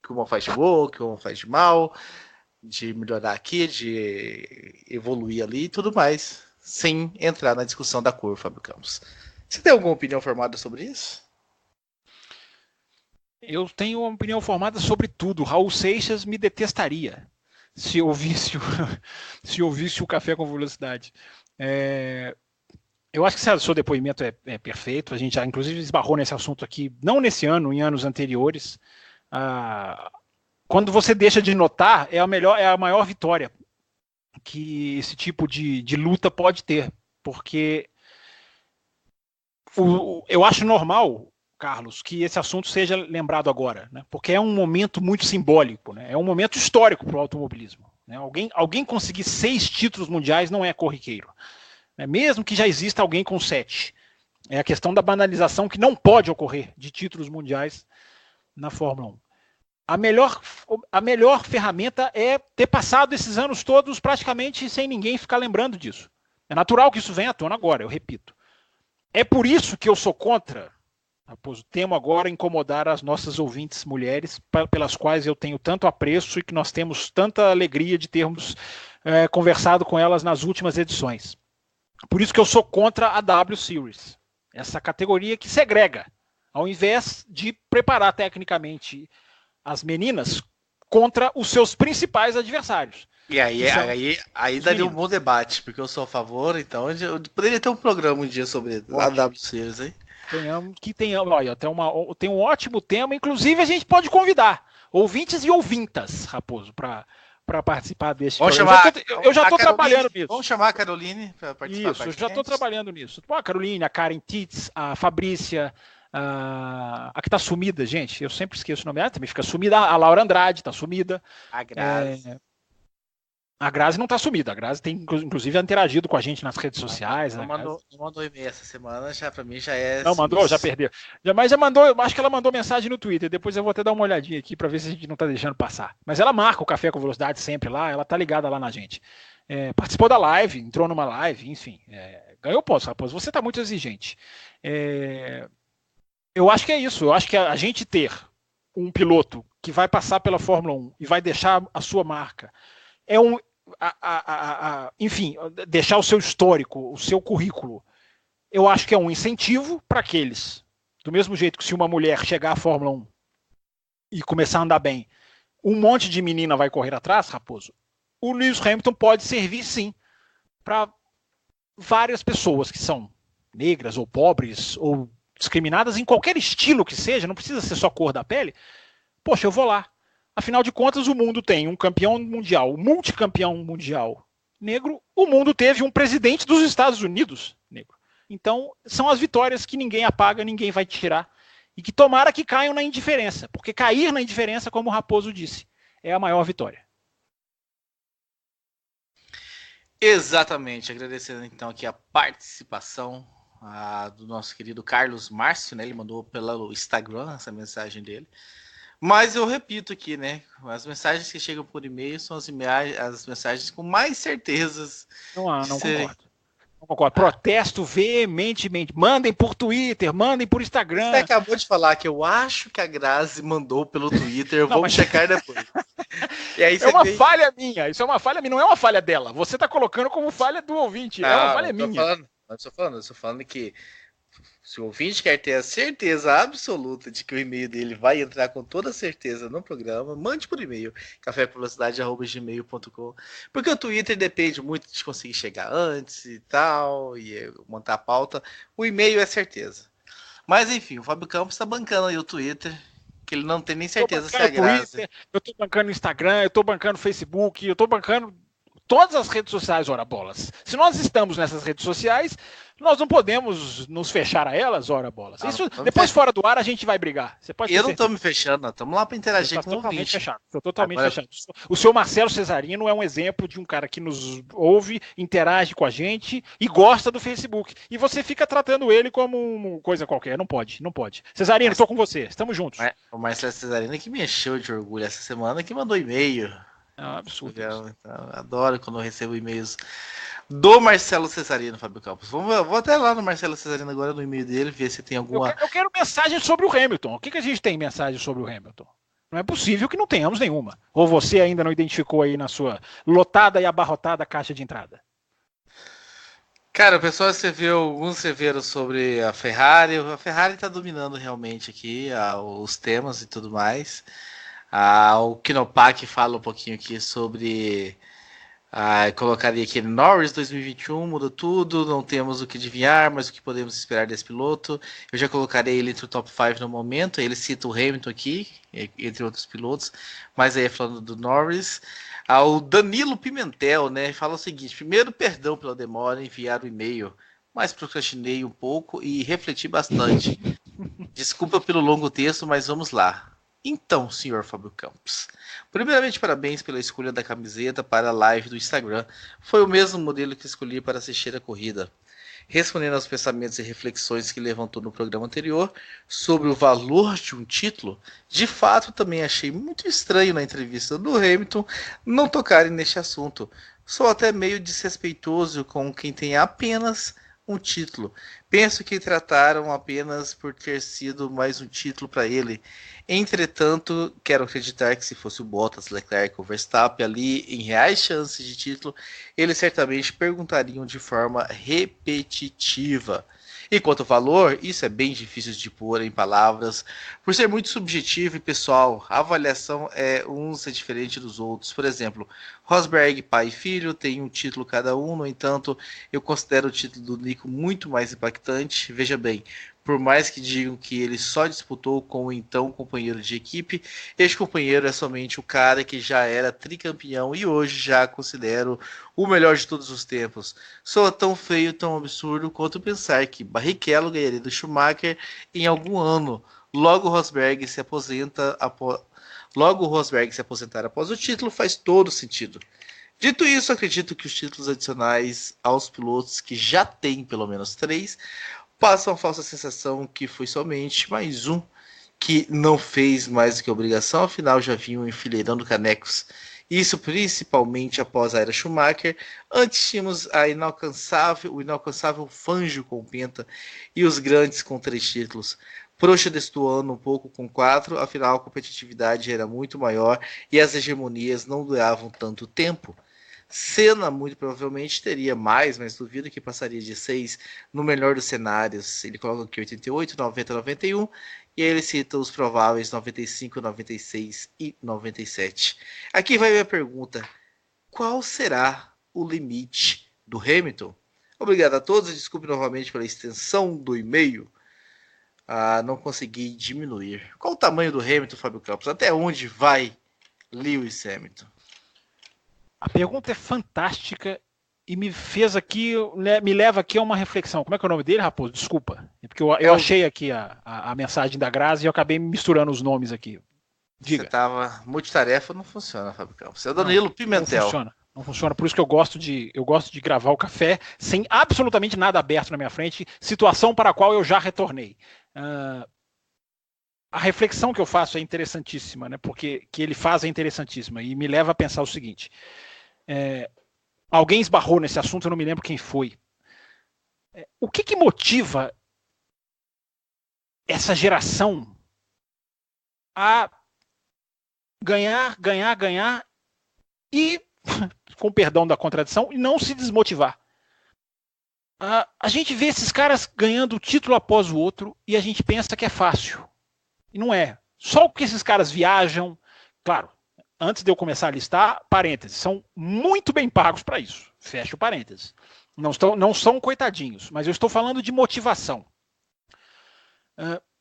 que uma faz de boa, que uma faz de mal, de melhorar aqui, de evoluir ali e tudo mais, sem entrar na discussão da cor, Fábio Campos. Você tem alguma opinião formada sobre isso? Eu tenho uma opinião formada sobre tudo. Raul Seixas me detestaria se ouvisse o Café com Velocidade. Eu acho que o seu depoimento é perfeito. A gente já, inclusive, esbarrou nesse assunto aqui, não nesse ano, em anos anteriores. Quando você deixa de notar, é a maior vitória que esse tipo de luta pode ter. Porque eu acho normal, Carlos, que esse assunto seja lembrado agora, né? Porque é um momento muito simbólico, né? É um momento histórico para o automobilismo, né? Alguém conseguir 6 títulos mundiais não é corriqueiro, né? Mesmo que já exista alguém com 7. É a questão da banalização que não pode ocorrer de títulos mundiais na Fórmula 1. A melhor ferramenta é ter passado esses anos todos praticamente sem ninguém ficar lembrando disso. É natural que isso venha à tona agora, eu repito. É por isso que eu sou contra, temo agora incomodar as nossas ouvintes mulheres, pelas quais eu tenho tanto apreço e que nós temos tanta alegria de termos conversado com elas nas últimas edições. Por isso que eu sou contra a W Series, essa categoria que segrega, ao invés de preparar tecnicamente as meninas contra os seus principais adversários. E aí daria um bom debate, porque eu sou a favor, então eu poderia ter um programa um dia sobre a W Series, hein? Olha, tem um ótimo tema, inclusive a gente pode convidar ouvintes e ouvintas, Raposo, para participar desse programa. Eu já estou trabalhando nisso. Vamos chamar a Caroline para participar. Isso, eu já estou trabalhando nisso. A Caroline, a Karen Titz, a Fabrícia, a que está sumida, gente, eu sempre esqueço o nome dela, também fica sumida. A Laura Andrade está sumida. A Grazi. A Grazi não está sumida, a Grazi tem inclusive interagido com a gente nas redes sociais. Não mandou e-mail essa semana, já para mim já é. Não mandou, já perdeu. Mas já mandou, acho que ela mandou mensagem no Twitter, depois eu vou até dar uma olhadinha aqui para ver se a gente não está deixando passar. Mas ela marca o Café com Velocidade sempre lá, ela tá ligada lá na gente. Participou da live, entrou numa live, enfim, ganhou pontos, Raposo, você está muito exigente. Eu acho que é isso, eu acho que a gente ter um piloto que vai passar pela Fórmula 1 e vai deixar a sua marca, enfim, deixar o seu histórico, o seu currículo, eu acho que é um incentivo para aqueles. Do mesmo jeito que se uma mulher chegar à Fórmula 1 e começar a andar bem, um monte de menina vai correr atrás, Raposo, o Lewis Hamilton pode servir sim para várias pessoas que são negras ou pobres ou discriminadas em qualquer estilo que seja, não precisa ser só cor da pele. Poxa, eu vou lá. Afinal de contas, o mundo tem um campeão mundial, um multicampeão mundial negro. O mundo teve um presidente dos Estados Unidos negro. Então, são as vitórias que ninguém apaga, ninguém vai tirar. E que tomara que caiam na indiferença. Porque cair na indiferença, como o Raposo disse, é a maior vitória. Exatamente. Agradecendo então aqui a participação do nosso querido Carlos Márcio, né? Ele mandou pelo Instagram essa mensagem dele. Mas eu repito aqui, né? As mensagens que chegam por e-mail são as mensagens com mais certezas. Não concordo. Não concordo. Protesto veementemente. Mandem por Twitter, mandem por Instagram. Você acabou de falar que eu acho que a Grazi mandou pelo Twitter. Vamos checar depois. E aí falha minha. Isso é uma falha minha, não é uma falha dela. Você está colocando como falha do ouvinte. É uma falha minha. Eu estou falando que se o ouvinte quer ter a certeza absoluta de que o e-mail dele vai entrar com toda certeza no programa, mande por e-mail, cafévelocidade@gmail.com, porque o Twitter depende muito de conseguir chegar antes e tal, e montar a pauta. O e-mail é certeza. Mas enfim, o Fábio Campos está bancando aí o Twitter, que ele não tem nem certeza se é Grazi. Eu estou bancando o Instagram, eu estou bancando o Facebook, eu estou bancando todas as redes sociais, ora bolas. Se nós estamos nessas redes sociais, nós não podemos nos fechar a elas, ora bolas. Isso, depois fora do ar a gente vai brigar. Você pode eu não estou me fechando, estamos lá para interagir com o ouvinte. Estou totalmente fechado. O seu Marcelo Cesarino é um exemplo de um cara que nos ouve, interage com a gente e gosta do Facebook. E você fica tratando ele como uma coisa qualquer. Não pode. Cesarino, estou com você. Estamos juntos. O Marcelo Cesarino que me encheu de orgulho essa semana, que mandou e-mail. É um absurdo. Então, adoro quando eu recebo e-mails do Marcelo Cesarino, Fábio Campos. Vou até lá no Marcelo Cesarino agora, no e-mail dele, ver se tem alguma... Eu quero mensagem sobre o Hamilton. O que a gente tem mensagem sobre o Hamilton? Não é possível que não tenhamos nenhuma. Ou você ainda não identificou aí na sua lotada e abarrotada caixa de entrada? Cara, o pessoal escreveu alguns escreveram sobre a Ferrari. A Ferrari está dominando realmente aqui os temas e tudo mais. O Kinopak fala um pouquinho aqui sobre... colocaria aqui Norris 2021, muda tudo, não temos o que adivinhar, mas o que podemos esperar desse piloto. Eu já colocarei ele entre o top 5 no momento, ele cita o Hamilton aqui, entre outros pilotos, mas aí falando do Norris. O Danilo Pimentel, né, fala o seguinte: primeiro, perdão pela demora em enviar o e-mail, mas procrastinei um pouco e refleti bastante. Desculpa pelo longo texto, mas vamos lá. Então, senhor Fábio Campos, primeiramente parabéns pela escolha da camiseta para a live do Instagram. Foi o mesmo modelo que escolhi para assistir a corrida. Respondendo aos pensamentos e reflexões que levantou no programa anterior sobre o valor de um título, de fato também achei muito estranho na entrevista do Hamilton não tocarem neste assunto. Sou até meio desrespeitoso com quem tem apenas um título. Penso que trataram apenas por ter sido mais um título para ele. Entretanto, quero acreditar que se fosse o Bottas, Leclerc ou Verstappen ali em reais chances de título, eles certamente perguntariam de forma repetitiva. E quanto ao valor, isso é bem difícil de pôr em palavras, por ser muito subjetivo e pessoal. A avaliação uns é diferente dos outros. Por exemplo, Rosberg, pai e filho, tem um título cada um, no entanto, eu considero o título do Nico muito mais impactante. Veja bem, por mais que digam que ele só disputou com o então companheiro de equipe, este companheiro é somente o cara que já era tricampeão e hoje já considero o melhor de todos os tempos. Soa tão feio, tão absurdo quanto pensar que Barrichello ganharia do Schumacher em algum ano. Logo o Rosberg se aposentar após o título faz todo sentido. Dito isso, acredito que os títulos adicionais aos pilotos que já têm pelo menos 3 passam a falsa sensação que foi somente mais um que não fez mais do que obrigação, afinal já vinham enfileirando canecos. Isso principalmente após a era Schumacher. Antes tínhamos o inalcançável Fangio com Penta e os grandes com 3 títulos. Prost destoando um pouco com 4, afinal a competitividade era muito maior e as hegemonias não duravam tanto tempo. Senna muito provavelmente teria mais, mas duvido que passaria de 6 no melhor dos cenários. Ele coloca aqui 88, 90, 91 e aí ele cita os prováveis 95, 96 e 97. Aqui vai minha pergunta: qual será o limite do Hamilton? Obrigado a todos, desculpe novamente pela extensão do e-mail. Não consegui diminuir. Qual o tamanho do Hamilton, Fábio Campos? Até onde vai Lewis Hamilton? A pergunta é fantástica e me leva aqui a uma reflexão. Como é que é o nome dele, Raposo? Desculpa. É porque eu achei aqui a mensagem da Grazi e eu acabei misturando os nomes aqui. Diga. Você tava multitarefa, não funciona, Fábio Campos. É o Danilo Pimentel. Não funciona. Por isso que eu gosto de gravar o café sem absolutamente nada aberto na minha frente, situação para a qual eu já retornei. A reflexão que eu faço é interessantíssima, né? Porque que ele faz é interessantíssima e me leva a pensar o seguinte. Alguém esbarrou nesse assunto, eu não me lembro quem foi. O que motiva essa geração a ganhar e, com perdão da contradição, não se desmotivar? A gente vê esses caras ganhando título após o outro e a gente pensa que é fácil. E não é. Só porque esses caras viajam, claro, antes de eu começar a listar, parênteses, são muito bem pagos para isso. Fecha o parênteses. Não são coitadinhos, mas eu estou falando de motivação.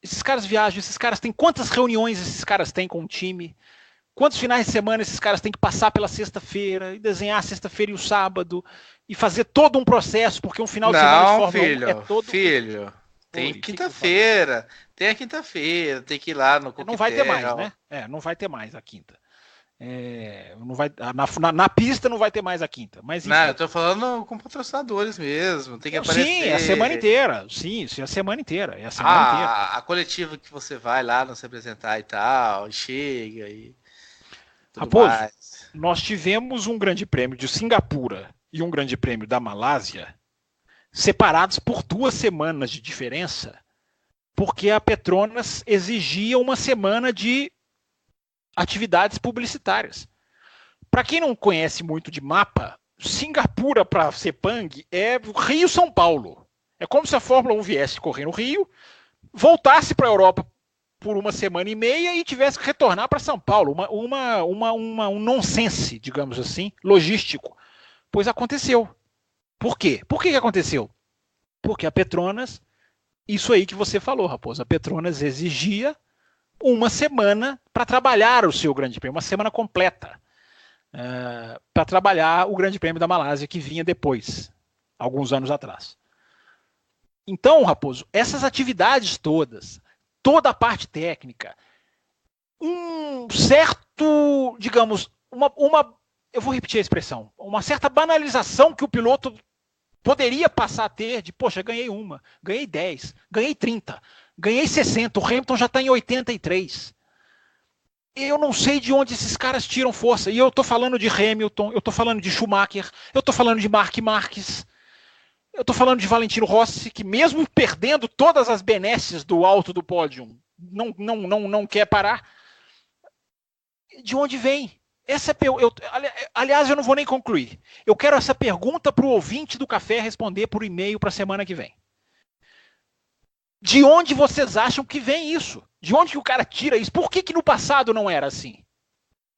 Esses caras viajam, esses caras têm quantas reuniões esses caras têm com o time? Quantos finais de semana esses caras têm que passar pela sexta-feira e desenhar a sexta-feira e o sábado e fazer todo um processo, porque um final de semana de Fórmula 1 é todo... Filho, tem quinta-feira, tem a quinta-feira, tem que ir lá no coquetel. Não vai ter mais, né? Não vai ter mais a quinta. Não vai, na pista não vai ter mais a quinta. Mas, não, eu tô falando com patrocinadores mesmo, tem que aparecer. Sim, é a semana inteira. Sim, é a semana inteira. A coletiva que você vai lá nos representar e tal, chega e... Raposo, nós tivemos um grande prêmio de Singapura e um grande prêmio da Malásia separados por 2 semanas de diferença, porque a Petronas exigia uma semana de atividades publicitárias. Para quem não conhece muito de mapa, Singapura para Sepang é Rio-São Paulo. É como se a Fórmula 1 viesse correr no Rio, voltasse para a Europa por 1 semana e meia e tivesse que retornar para São Paulo. Um nonsense, digamos assim, logístico. Pois aconteceu. Por quê? Por que aconteceu? Porque a Petronas, isso aí que você falou, Raposo, a Petronas exigia 1 semana para trabalhar o seu grande prêmio, 1 semana completa, para trabalhar o grande prêmio da Malásia, que vinha depois, alguns anos atrás. Então, Raposo, essas atividades todas, toda a parte técnica, um certo, digamos, eu vou repetir a expressão, uma certa banalização que o piloto poderia passar a ter de, poxa, ganhei 1, ganhei 10, ganhei 30, ganhei 60, o Hamilton já está em 83. Eu não sei de onde esses caras tiram força. E eu estou falando de Hamilton, eu estou falando de Schumacher, eu estou falando de Marc Marques, eu estou falando de Valentino Rossi, que mesmo perdendo todas as benesses do alto do pódio, não quer parar. De onde vem? Aliás, eu não vou nem concluir. Eu quero essa pergunta para o ouvinte do café responder por e-mail para a semana que vem. De onde vocês acham que vem isso? De onde que o cara tira isso? Por que no passado não era assim?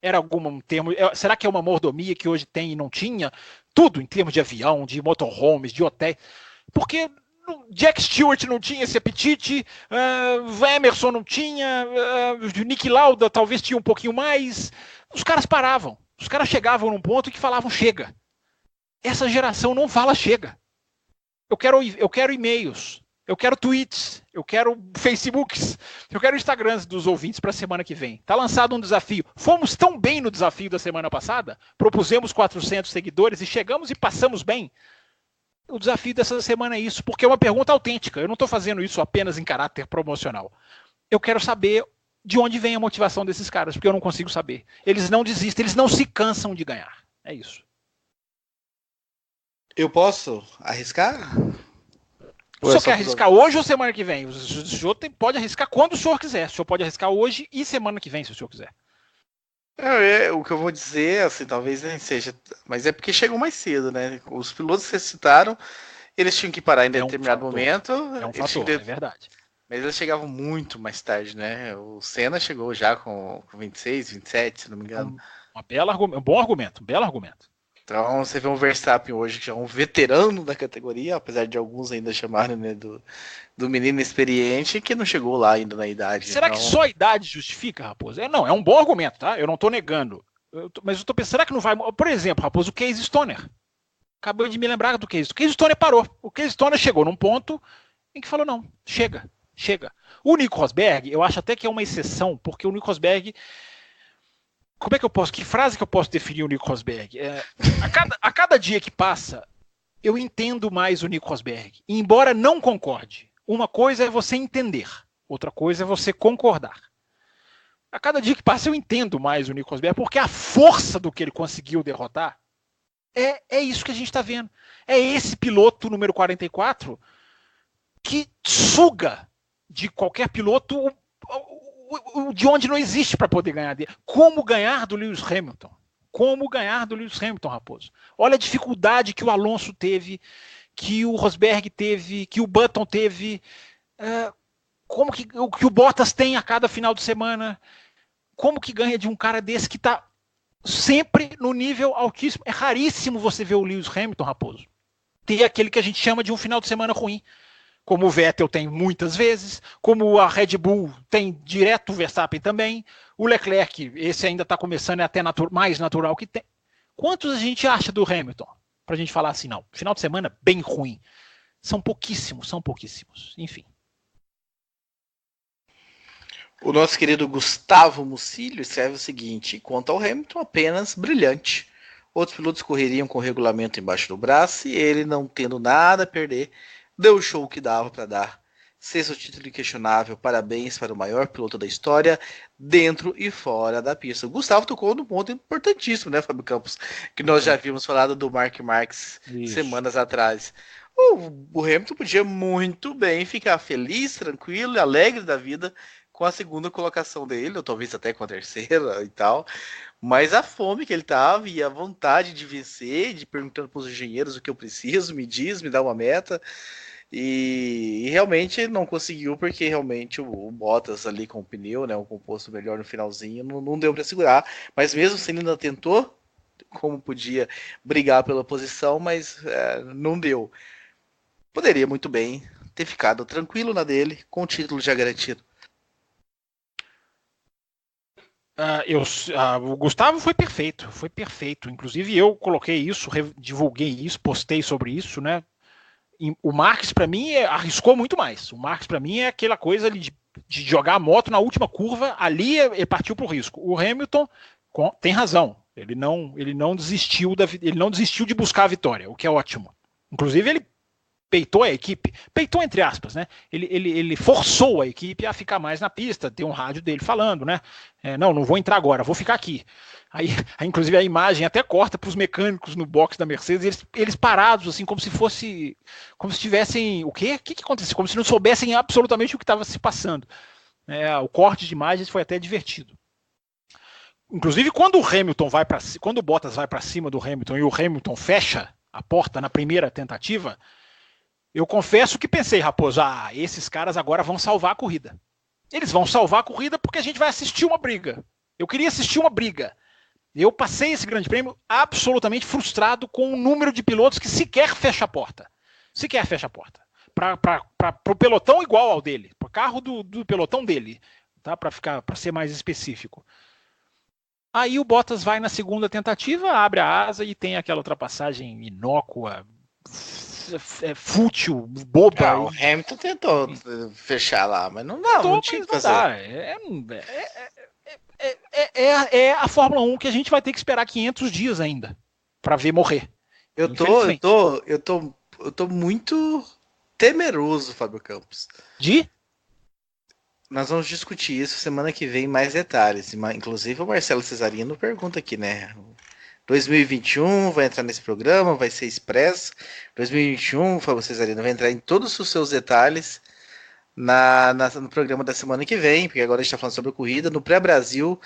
Era algum termo? Será que é uma mordomia que hoje tem e não tinha? Tudo em termos de avião, de motorhomes, de hotéis. Porque Jack Stewart não tinha esse apetite, Emerson não tinha, Niki Lauda talvez tinha um pouquinho mais. Os caras paravam. Os caras chegavam num ponto que falavam chega. Essa geração não fala chega. Eu quero e-mails. Eu quero tweets, eu quero Facebooks, eu quero Instagrams dos ouvintes para a semana que vem. Tá lançado um desafio. Fomos tão bem no desafio da semana passada, propusemos 400 seguidores e chegamos e passamos bem. O desafio dessa semana é isso, porque é uma pergunta autêntica. Eu não estou fazendo isso apenas em caráter promocional. Eu quero saber de onde vem a motivação desses caras, porque eu não consigo saber. Eles não desistem, eles não se cansam de ganhar. É isso. Eu posso arriscar? O senhor quer arriscar hoje ou semana que vem? O senhor pode arriscar quando o senhor quiser. O senhor pode arriscar hoje e semana que vem, se o senhor quiser. O que eu vou dizer, assim, talvez nem seja, mas é porque chegou mais cedo, né? Os pilotos que vocês citaram, eles tinham que parar em determinado momento. É um fator, é verdade. Mas eles chegavam muito mais tarde, né? O Senna chegou já com 26, 27, se não me engano. Um bom argumento, um belo argumento. Então você vê um Verstappen hoje que é um veterano da categoria, apesar de alguns ainda chamarem, né, do menino experiente que não chegou lá ainda na idade. Será que só a idade justifica, Raposo? Não, é um bom argumento, tá? Eu não tô negando. Mas eu tô pensando, será que não vai... Por exemplo, Raposo, o Casey Stoner. Acabei de me lembrar do Casey. O Casey Stoner parou. O Casey Stoner chegou num ponto em que falou, não, chega. O Nico Rosberg, eu acho até que é uma exceção, porque o Nico Rosberg... Que frase que eu posso definir o Nico Rosberg? A cada dia que passa, eu entendo mais o Nico Rosberg. E embora não concorde, uma coisa é você entender, outra coisa é você concordar. A cada dia que passa, eu entendo mais o Nico Rosberg, porque a força do que ele conseguiu derrotar é isso que a gente está vendo. É esse piloto número 44 que suga de qualquer piloto de onde não existe para poder ganhar dele. Como ganhar do Lewis Hamilton? Raposo? Olha a dificuldade que o Alonso teve, que o Rosberg teve, que o Button teve, como que o Bottas tem a cada final de semana. Como que ganha de um cara desse que está sempre no nível altíssimo? É raríssimo você ver o Lewis Hamilton, Raposo, ter aquele que a gente chama de um final de semana ruim. Como o Vettel tem muitas vezes, como a Red Bull tem direto o Verstappen também, o Leclerc, esse ainda está começando, é até mais natural que tem. Quantos a gente acha do Hamilton? Para a gente falar assim, não, final de semana bem ruim. São pouquíssimos. Enfim. O nosso querido Gustavo Mucilho escreve o seguinte: quanto ao Hamilton, apenas brilhante. Outros pilotos correriam com o regulamento embaixo do braço e ele, não tendo nada a perder, deu o show que dava para dar. Sexto título inquestionável, parabéns para o maior piloto da história, dentro e fora da pista. O Gustavo tocou num ponto importantíssimo, né, Fábio Campos? Que nós já vimos falado do Mark Marques semanas atrás. O Hamilton podia muito bem ficar feliz, tranquilo e alegre da vida com a segunda colocação dele, ou talvez até com a terceira e tal. Mas a fome que ele tava e a vontade de vencer, de perguntando para os engenheiros o que eu preciso, me diz, me dá uma meta. E realmente ele não conseguiu, porque realmente o Bottas ali com o pneu, né, um composto melhor no finalzinho, não deu para segurar. Mas mesmo assim ele ainda tentou, como podia, brigar pela posição, mas não deu. Poderia muito bem ter ficado tranquilo na dele, com o título já garantido. O Gustavo foi perfeito. Inclusive eu coloquei isso, divulguei isso, postei sobre isso, né? O Marques para mim arriscou muito mais. O Marques para mim é aquela coisa de jogar a moto na última curva, ali ele partiu para o risco. O Hamilton tem razão. Ele não desistiu de buscar a vitória, o que é ótimo. Inclusive ele peitou a equipe, peitou entre aspas, né? Ele forçou a equipe a ficar mais na pista, tem um rádio dele falando, né? Não vou entrar agora, vou ficar aqui. Aí inclusive a imagem até corta para os mecânicos no box da Mercedes, eles parados, assim, como se tivessem, o quê? O que aconteceu? Como se não soubessem absolutamente o que estava se passando. O corte de imagens foi até divertido. Inclusive quando o Bottas vai para cima do Hamilton e o Hamilton fecha a porta na primeira tentativa, eu confesso que pensei, Raposo, esses caras agora vão salvar a corrida. Eles vão salvar a corrida porque a gente vai assistir uma briga. Eu queria assistir uma briga. Eu passei esse grande prêmio absolutamente frustrado com o número de pilotos que sequer fecha a porta. Para o pelotão igual ao dele. Para o carro do pelotão dele. Tá? Para ser mais específico. Aí o Bottas vai na segunda tentativa, abre a asa e tem aquela ultrapassagem inócua, fútil, boba. O Hamilton tentou fechar lá, mas não dá, não tinha que fazer. É a Fórmula 1 que a gente vai ter que esperar 500 dias ainda para ver morrer. Eu tô muito temeroso, Fábio Campos. Nós vamos discutir isso semana que vem em mais detalhes. Inclusive o Marcelo Cesarino pergunta aqui, né? 2021 vai entrar nesse programa, vai ser expresso. 2021, Fábio Cesarino, vai entrar em todos os seus detalhes no programa da semana que vem, porque agora a gente está falando sobre a corrida. No pré-Brasil,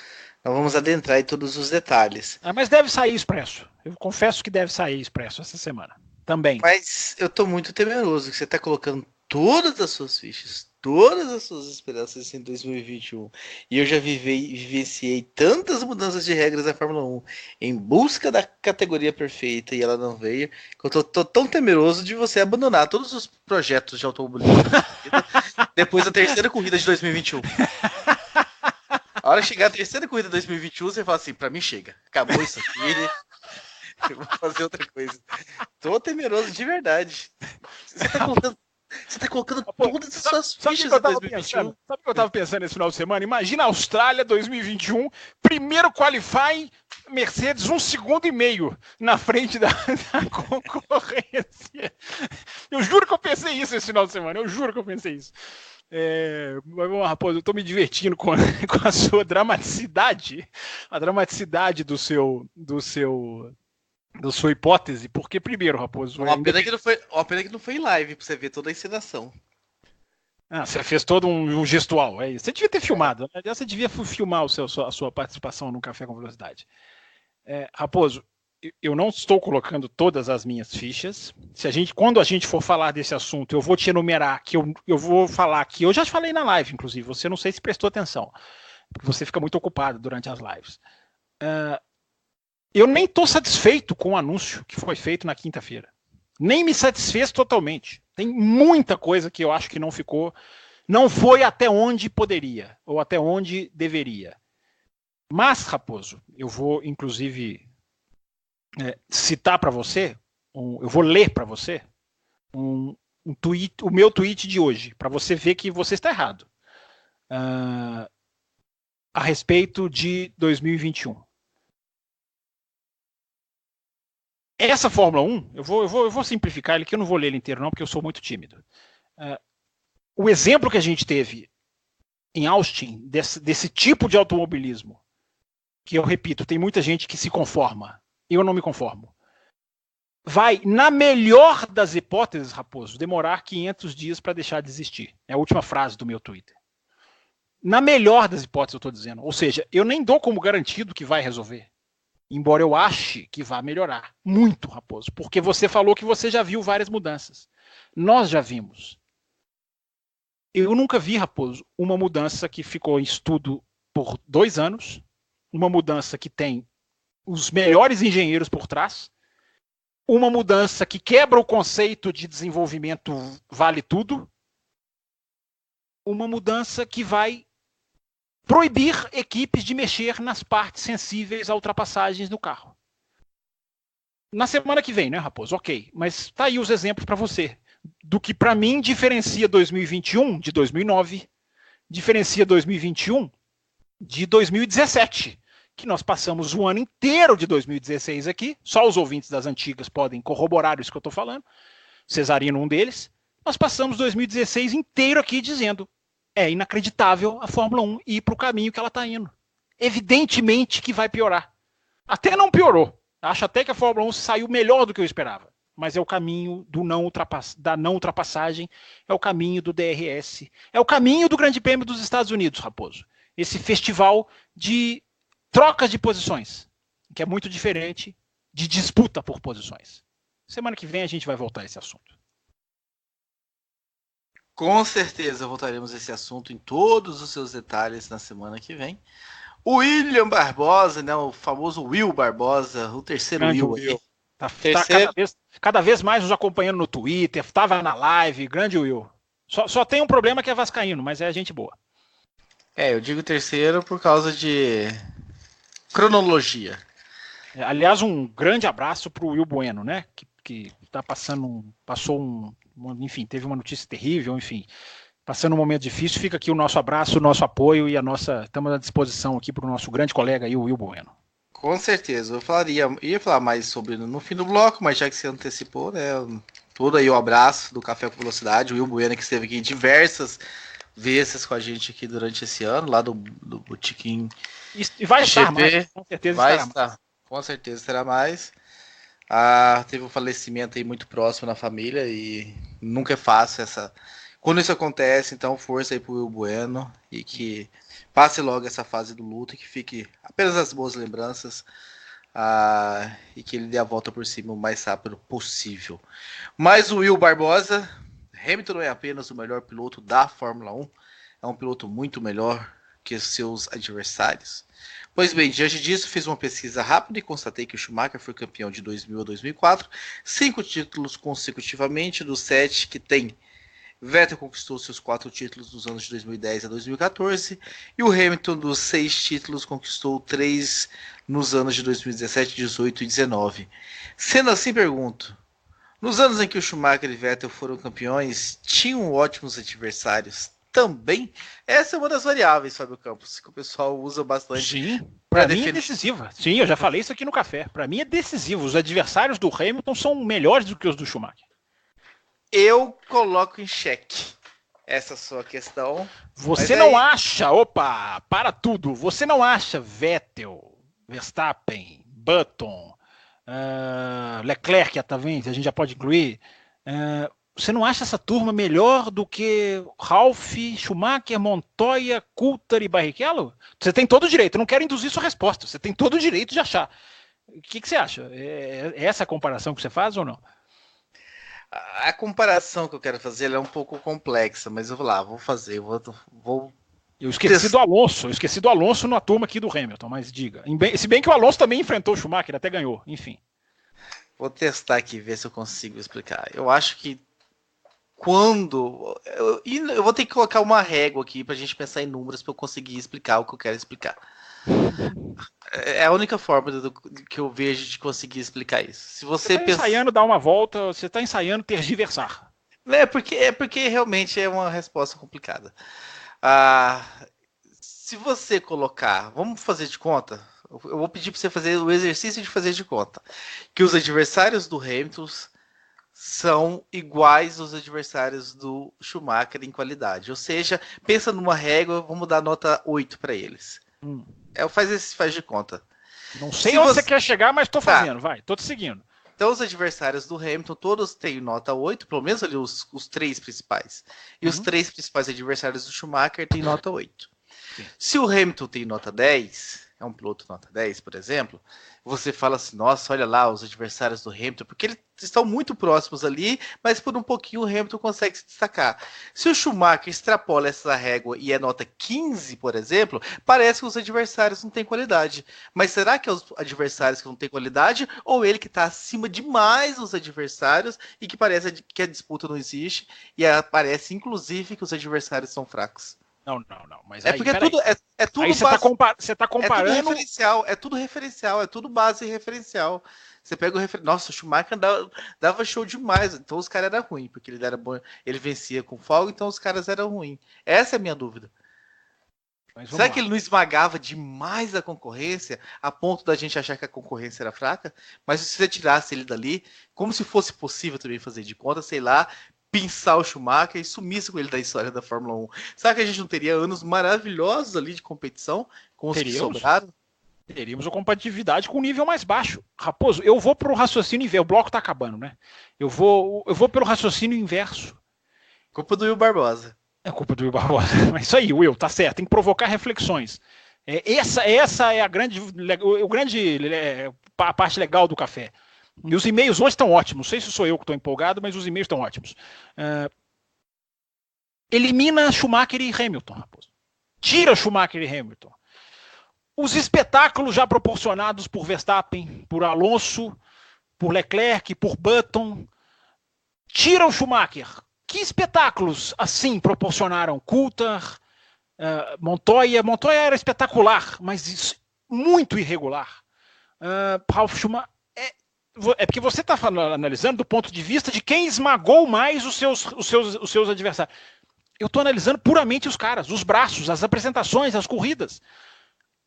nós vamos adentrar em todos os detalhes. Mas deve sair expresso. Eu confesso que deve sair expresso essa semana também. Mas eu tô muito temeroso que você tá colocando todas as suas fichas, todas as suas esperanças em 2021. E eu já vivenciei tantas mudanças de regras da Fórmula 1 em busca da categoria perfeita e ela não veio, que eu tô tão temeroso de você abandonar todos os projetos de automobilismo depois da terceira corrida de 2021. A hora que chegar a terceira corrida de 2021, você fala assim, pra mim chega, acabou isso aqui, eu vou fazer outra coisa. Tô temeroso de verdade. Você tá colocando todas as suas fichas em 2021. Sabe o que eu tava pensando nesse final de semana? Imagina a Austrália 2021, primeiro qualifying, Mercedes 1,5 segundos na frente da concorrência. Eu juro que eu pensei isso esse final de semana, eu juro que eu pensei isso. Mas bom, Raposo, eu tô me divertindo com a sua dramaticidade, a dramaticidade da sua hipótese, porque primeiro, Raposo... Uma pena que não foi em live, pra você ver toda a encenação. Você fez todo um gestual, é isso. Você devia ter filmado, né? Você devia filmar a sua participação no Café com Velocidade. Raposo, eu não estou colocando todas as minhas fichas. Quando a gente for falar desse assunto, eu vou te enumerar, que eu vou falar aqui. Eu já te falei na live, inclusive, você não sei se prestou atenção, porque você fica muito ocupado durante as lives. Eu nem estou satisfeito com o anúncio que foi feito na quinta-feira. Nem me satisfez totalmente. Tem muita coisa que eu acho que não foi até onde poderia, ou até onde deveria. Mas, Raposo, eu vou, inclusive, citar para você, eu vou ler para você um tweet, o meu tweet de hoje, para você ver que você está errado. A respeito de 2021. Essa Fórmula 1, eu vou simplificar ele, que eu não vou ler ele inteiro não, porque eu sou muito tímido. O exemplo que a gente teve em Austin, desse tipo de automobilismo, que eu repito, tem muita gente que se conforma, eu não me conformo, vai, na melhor das hipóteses, Raposo, demorar 500 dias para deixar de existir. É a última frase do meu Twitter. Na melhor das hipóteses, eu estou dizendo. Ou seja, eu nem dou como garantido que vai resolver. Embora eu ache que vai melhorar muito, Raposo, porque você falou que você já viu várias mudanças. Nós já vimos. Eu nunca vi, Raposo, uma mudança que ficou em estudo por 2 anos, uma mudança que tem os melhores engenheiros por trás, uma mudança que quebra o conceito de desenvolvimento vale tudo, uma mudança que vai proibir equipes de mexer nas partes sensíveis a ultrapassagens do carro. Na semana que vem, né, Raposo? Ok, mas tá aí os exemplos para você. Do que para mim diferencia 2021 de 2009, diferencia 2021 de 2017, que nós passamos o ano inteiro de 2016 aqui, só os ouvintes das antigas podem corroborar isso que eu estou falando, Cesarino um deles, nós passamos 2016 inteiro aqui dizendo é inacreditável a Fórmula 1 ir para o caminho que ela está indo. Evidentemente que vai piorar. Até não piorou. Acho até que a Fórmula 1 saiu melhor do que eu esperava. Mas é o caminho da não ultrapassagem, é o caminho do DRS, é o caminho do Grande Prêmio dos Estados Unidos, Raposo. Esse festival de trocas de posições, que é muito diferente de disputa por posições. Semana que vem a gente vai voltar a esse assunto. Com certeza voltaremos a esse assunto em todos os seus detalhes na semana que vem. O William Barbosa, né, o famoso Will Barbosa, o terceiro Grande Will. Tá cada vez mais nos acompanhando no Twitter, estava na live, grande Will. Só tem um problema que é vascaíno, mas é gente boa. Eu digo terceiro por causa de cronologia. Aliás, um grande abraço para o Will Bueno, né? Que enfim, teve uma notícia terrível, enfim, passando um momento difícil. Fica aqui o nosso abraço, o nosso apoio e estamos à disposição aqui para o nosso grande colega aí, o Will Bueno. Com certeza, ia falar mais sobre no fim do bloco, mas já que você antecipou, né, todo aí o abraço do Café com Velocidade, o Will Bueno, que esteve aqui diversas vezes com a gente aqui durante esse ano, lá do Botequim. E vai estar mais, com certeza vai estará estar mais. Com certeza será mais. Teve um falecimento aí muito próximo na família e nunca é fácil quando isso acontece. Então força aí pro Will Bueno e que passe logo essa fase do luto e que fique apenas as boas lembranças, e que ele dê a volta por cima o mais rápido possível. Mas o Will Barbosa, Hamilton não é apenas o melhor piloto da Fórmula 1, é um piloto muito melhor que os seus adversários. Pois bem, diante disso, fiz uma pesquisa rápida e constatei que o Schumacher foi campeão de 2000 a 2004, 5 títulos consecutivamente dos 7 que tem. Vettel conquistou seus 4 títulos nos anos de 2010 a 2014 e o Hamilton, dos 6 títulos, conquistou 3 nos anos de 2017, 18 e 19. Sendo assim, pergunto, nos anos em que o Schumacher e Vettel foram campeões, tinham ótimos adversários também? Essa é uma das variáveis, Fábio Campos, que o pessoal usa bastante. Sim, para mim é decisiva. Sim, eu já falei isso aqui no café. Para mim é decisivo. Os adversários do Hamilton são melhores do que os do Schumacher. Eu coloco em xeque essa sua questão. Você não acha, para tudo. Você não acha Vettel, Verstappen, Button, Leclerc, também, a gente já pode incluir. Você não acha essa turma melhor do que Ralf, Schumacher, Montoya, Coulthard e Barrichello? Você tem todo o direito, eu não quero induzir sua resposta, você tem todo o direito de achar. O que você acha? É essa a comparação que você faz ou não? A comparação que eu quero fazer é um pouco complexa, mas vou fazer. Eu esqueci do Alonso na turma aqui do Hamilton, mas diga. Se bem que o Alonso também enfrentou o Schumacher, até ganhou, enfim. Vou testar aqui, ver se eu consigo explicar. Eu acho que eu vou ter que colocar uma régua aqui pra gente pensar em números para eu conseguir explicar o que eu quero explicar. É a única forma que eu vejo de conseguir explicar isso. Se você tá ensaiando dar uma volta, você está ensaiando tergiversar. É porque realmente é uma resposta complicada. Se você colocar, vamos fazer de conta, eu vou pedir para você fazer o exercício de fazer de conta, que os adversários do Hamilton são iguais aos adversários do Schumacher em qualidade. Ou seja, pensa numa régua, vamos dar nota 8 para eles. Faz de conta. Não sei onde você quer chegar, mas estou fazendo, vai, estou te seguindo. Então os adversários do Hamilton, todos têm nota 8, pelo menos ali os 3 principais. E os 3 principais adversários do Schumacher têm nota 8. Sim. Se o Hamilton tem nota 10, é um piloto nota 10, por exemplo, você fala assim, nossa, olha lá os adversários do Hamilton, porque eles estão muito próximos ali, mas por um pouquinho o Hamilton consegue se destacar. Se o Schumacher extrapola essa régua e é nota 15, por exemplo, parece que os adversários não têm qualidade. Mas será que é os adversários que não têm qualidade, ou ele que está acima demais dos adversários e que parece que a disputa não existe e parece, inclusive, que os adversários são fracos? Não. Mas aí, porque é tudo aí você tá comparando. É tudo referencial, é tudo base referencial. Você pega o Nossa, o Schumacher dava show demais. Então os caras eram ruins, porque ele era bom, ele vencia com folga, então os caras eram ruins. Essa é a minha dúvida. Será que ele não esmagava demais a concorrência a ponto da gente achar que a concorrência era fraca? Mas se você tirasse ele dali, como se fosse possível também fazer de conta, sei lá, pinçar o Schumacher e sumisse com ele da história da Fórmula 1. Será que a gente não teria anos maravilhosos ali de competição com os que sobraram? Teríamos uma competitividade com um nível mais baixo. Raposo, eu vou para o raciocínio inverso. O bloco está acabando, né? Eu vou pelo raciocínio inverso. Culpa do Will Barbosa. É culpa do Will Barbosa. Mas isso aí, Will, tá certo. Tem que provocar reflexões. Essa é a parte legal do café. E os e-mails hoje estão ótimos. Não sei se sou eu que estou empolgado, mas os e-mails estão ótimos. Elimina Schumacher e Hamilton, Raposo. Tira Schumacher e Hamilton. Os espetáculos já proporcionados por Verstappen, por Alonso, por Leclerc, por Button. Tira o Schumacher. Que espetáculos assim proporcionaram? Coulthard, Montoya. Montoya era espetacular, mas muito irregular. Ralf Schumacher. é porque você está analisando do ponto de vista de quem esmagou mais os seus adversários. Eu estou analisando puramente os caras, os braços, as apresentações, as corridas.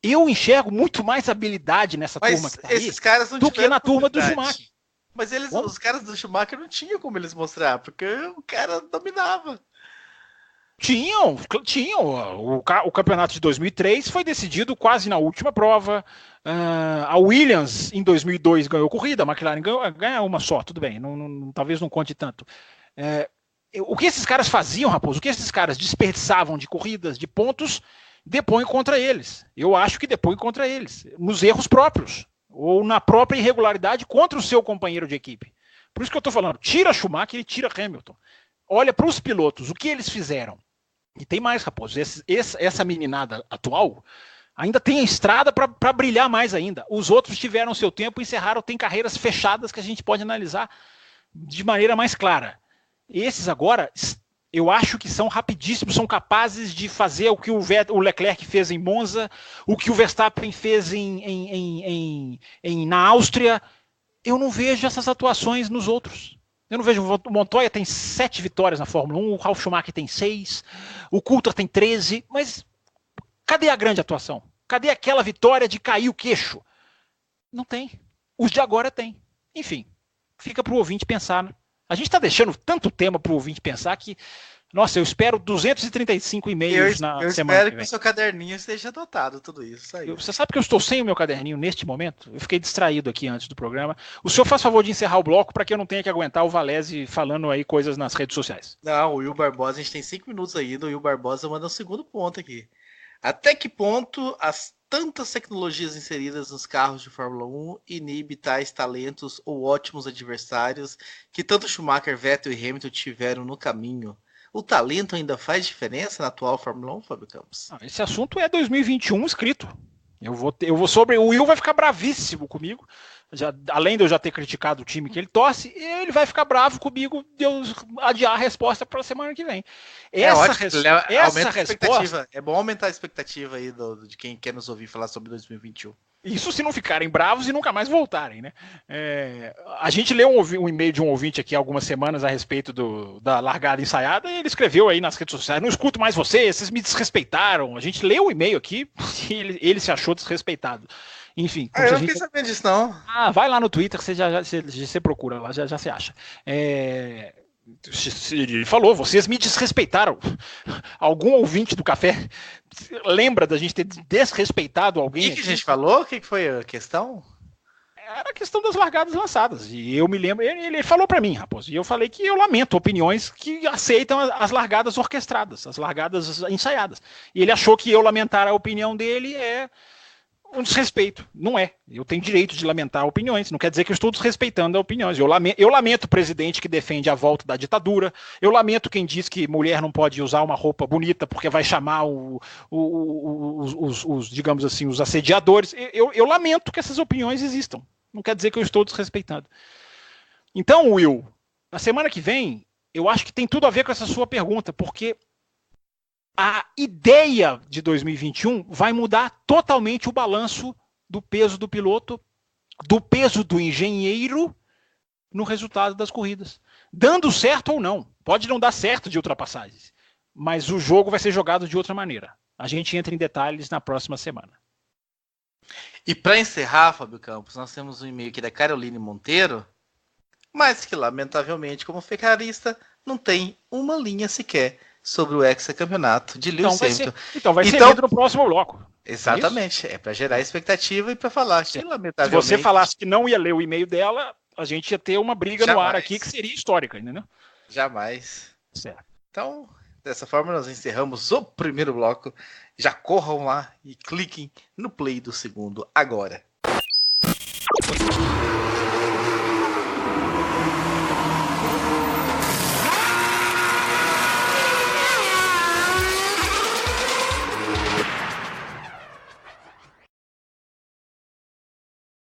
Eu enxergo muito mais habilidade nessa turma que tá esses caras não do que na turma do Schumacher. Mas os caras do Schumacher não tinham como eles mostrar, porque o cara dominava. Tinham. O campeonato de 2003 foi decidido quase na última prova. A Williams, em 2002, ganhou corrida. A McLaren ganhou uma só, tudo bem. Talvez não conte tanto. O que esses caras faziam, Raposo? O que esses caras desperdiçavam de corridas, de pontos, depõem contra eles. Eu acho que depõem contra eles. Nos erros próprios. Ou na própria irregularidade contra o seu companheiro de equipe. Por isso que eu estou falando. Tira Schumacher e tira Hamilton. Olha para os pilotos. O que eles fizeram? E tem mais, Raposo. Essa meninada atual ainda tem a estrada para brilhar mais ainda. Os outros tiveram seu tempo, encerraram, tem carreiras fechadas que a gente pode analisar de maneira mais clara. Esses agora, eu acho que são rapidíssimos, são capazes de fazer o que o Leclerc fez em Monza, o que o Verstappen fez na Áustria. Eu não vejo essas atuações nos outros. Eu não vejo. O Montoya tem 7 vitórias na Fórmula 1, o Ralf Schumacher tem 6, o Coulthard tem 13, mas cadê a grande atuação? Cadê aquela vitória de cair o queixo? Não tem. Os de agora tem. Enfim, fica para o ouvinte pensar, né? A gente está deixando tanto tema para o ouvinte pensar que, nossa, eu espero 235 e-mails na semana que vem. Eu espero que o seu caderninho esteja adotado, tudo isso. Você sabe que eu estou sem o meu caderninho neste momento? Eu fiquei distraído aqui antes do programa. O senhor faz favor de encerrar o bloco para que eu não tenha que aguentar o Valese falando aí coisas nas redes sociais. Não, o Will Barbosa, a gente tem 5 minutos ainda, o Will Barbosa manda um segundo ponto aqui. Até que ponto as tantas tecnologias inseridas nos carros de Fórmula 1 inibe tais talentos ou ótimos adversários que tanto Schumacher, Vettel e Hamilton tiveram no caminho? O talento ainda faz diferença na atual Fórmula 1, Fábio Campos? Esse assunto é 2021 escrito. Eu vou sobre. O Will vai ficar bravíssimo comigo. Além de eu já ter criticado o time que ele torce, ele vai ficar bravo comigo de eu adiar a resposta para a semana que vem. Essa resposta. É bom aumentar a expectativa aí de quem quer nos ouvir falar sobre 2021. Isso se não ficarem bravos e nunca mais voltarem, né? A gente leu um e-mail de um ouvinte aqui há algumas semanas a respeito da largada ensaiada e ele escreveu aí nas redes sociais: não escuto mais vocês me desrespeitaram. A gente leu o e-mail aqui e ele se achou desrespeitado. Enfim. Eu não fiquei sabendo disso, não. Vai lá no Twitter, você procura lá, já se acha. Ele falou, vocês me desrespeitaram. Algum ouvinte do café lembra da gente ter desrespeitado alguém? O que a gente falou? O que foi a questão? Era a questão das largadas lançadas. E eu me lembro, ele falou para mim, Raposo, e eu falei que eu lamento opiniões que aceitam as largadas orquestradas, as largadas ensaiadas. E ele achou que eu lamentar a opinião dele é um desrespeito. Não é. Eu tenho direito de lamentar opiniões. Não quer dizer que eu estou desrespeitando as opiniões. Eu lamento o presidente que defende a volta da ditadura. Eu lamento quem diz que mulher não pode usar uma roupa bonita porque vai chamar os digamos assim, os assediadores. Eu lamento que essas opiniões existam. Não quer dizer que eu estou desrespeitando. Então, Will, na semana que vem, eu acho que tem tudo a ver com essa sua pergunta, porque a ideia de 2021 vai mudar totalmente o balanço do peso do piloto, do peso do engenheiro no resultado das corridas. Dando certo ou não. Pode não dar certo de ultrapassagens, mas o jogo vai ser jogado de outra maneira. A gente entra em detalhes na próxima semana. E para encerrar, Fábio Campos, nós temos um e-mail aqui da Caroline Monteiro, mas que, lamentavelmente, como ferrarista, não tem uma linha sequer sobre o hexacampeonato de Lewis Hamilton. Então vai ser lido no próximo bloco. Exatamente, é para gerar expectativa e para falar que, lamentavelmente... Se você falasse que não ia ler o e-mail dela, a gente ia ter uma briga no ar aqui que seria histórica, entendeu? Jamais. Certo. Então, dessa forma, nós encerramos o primeiro bloco. Já corram lá e cliquem no play do segundo agora.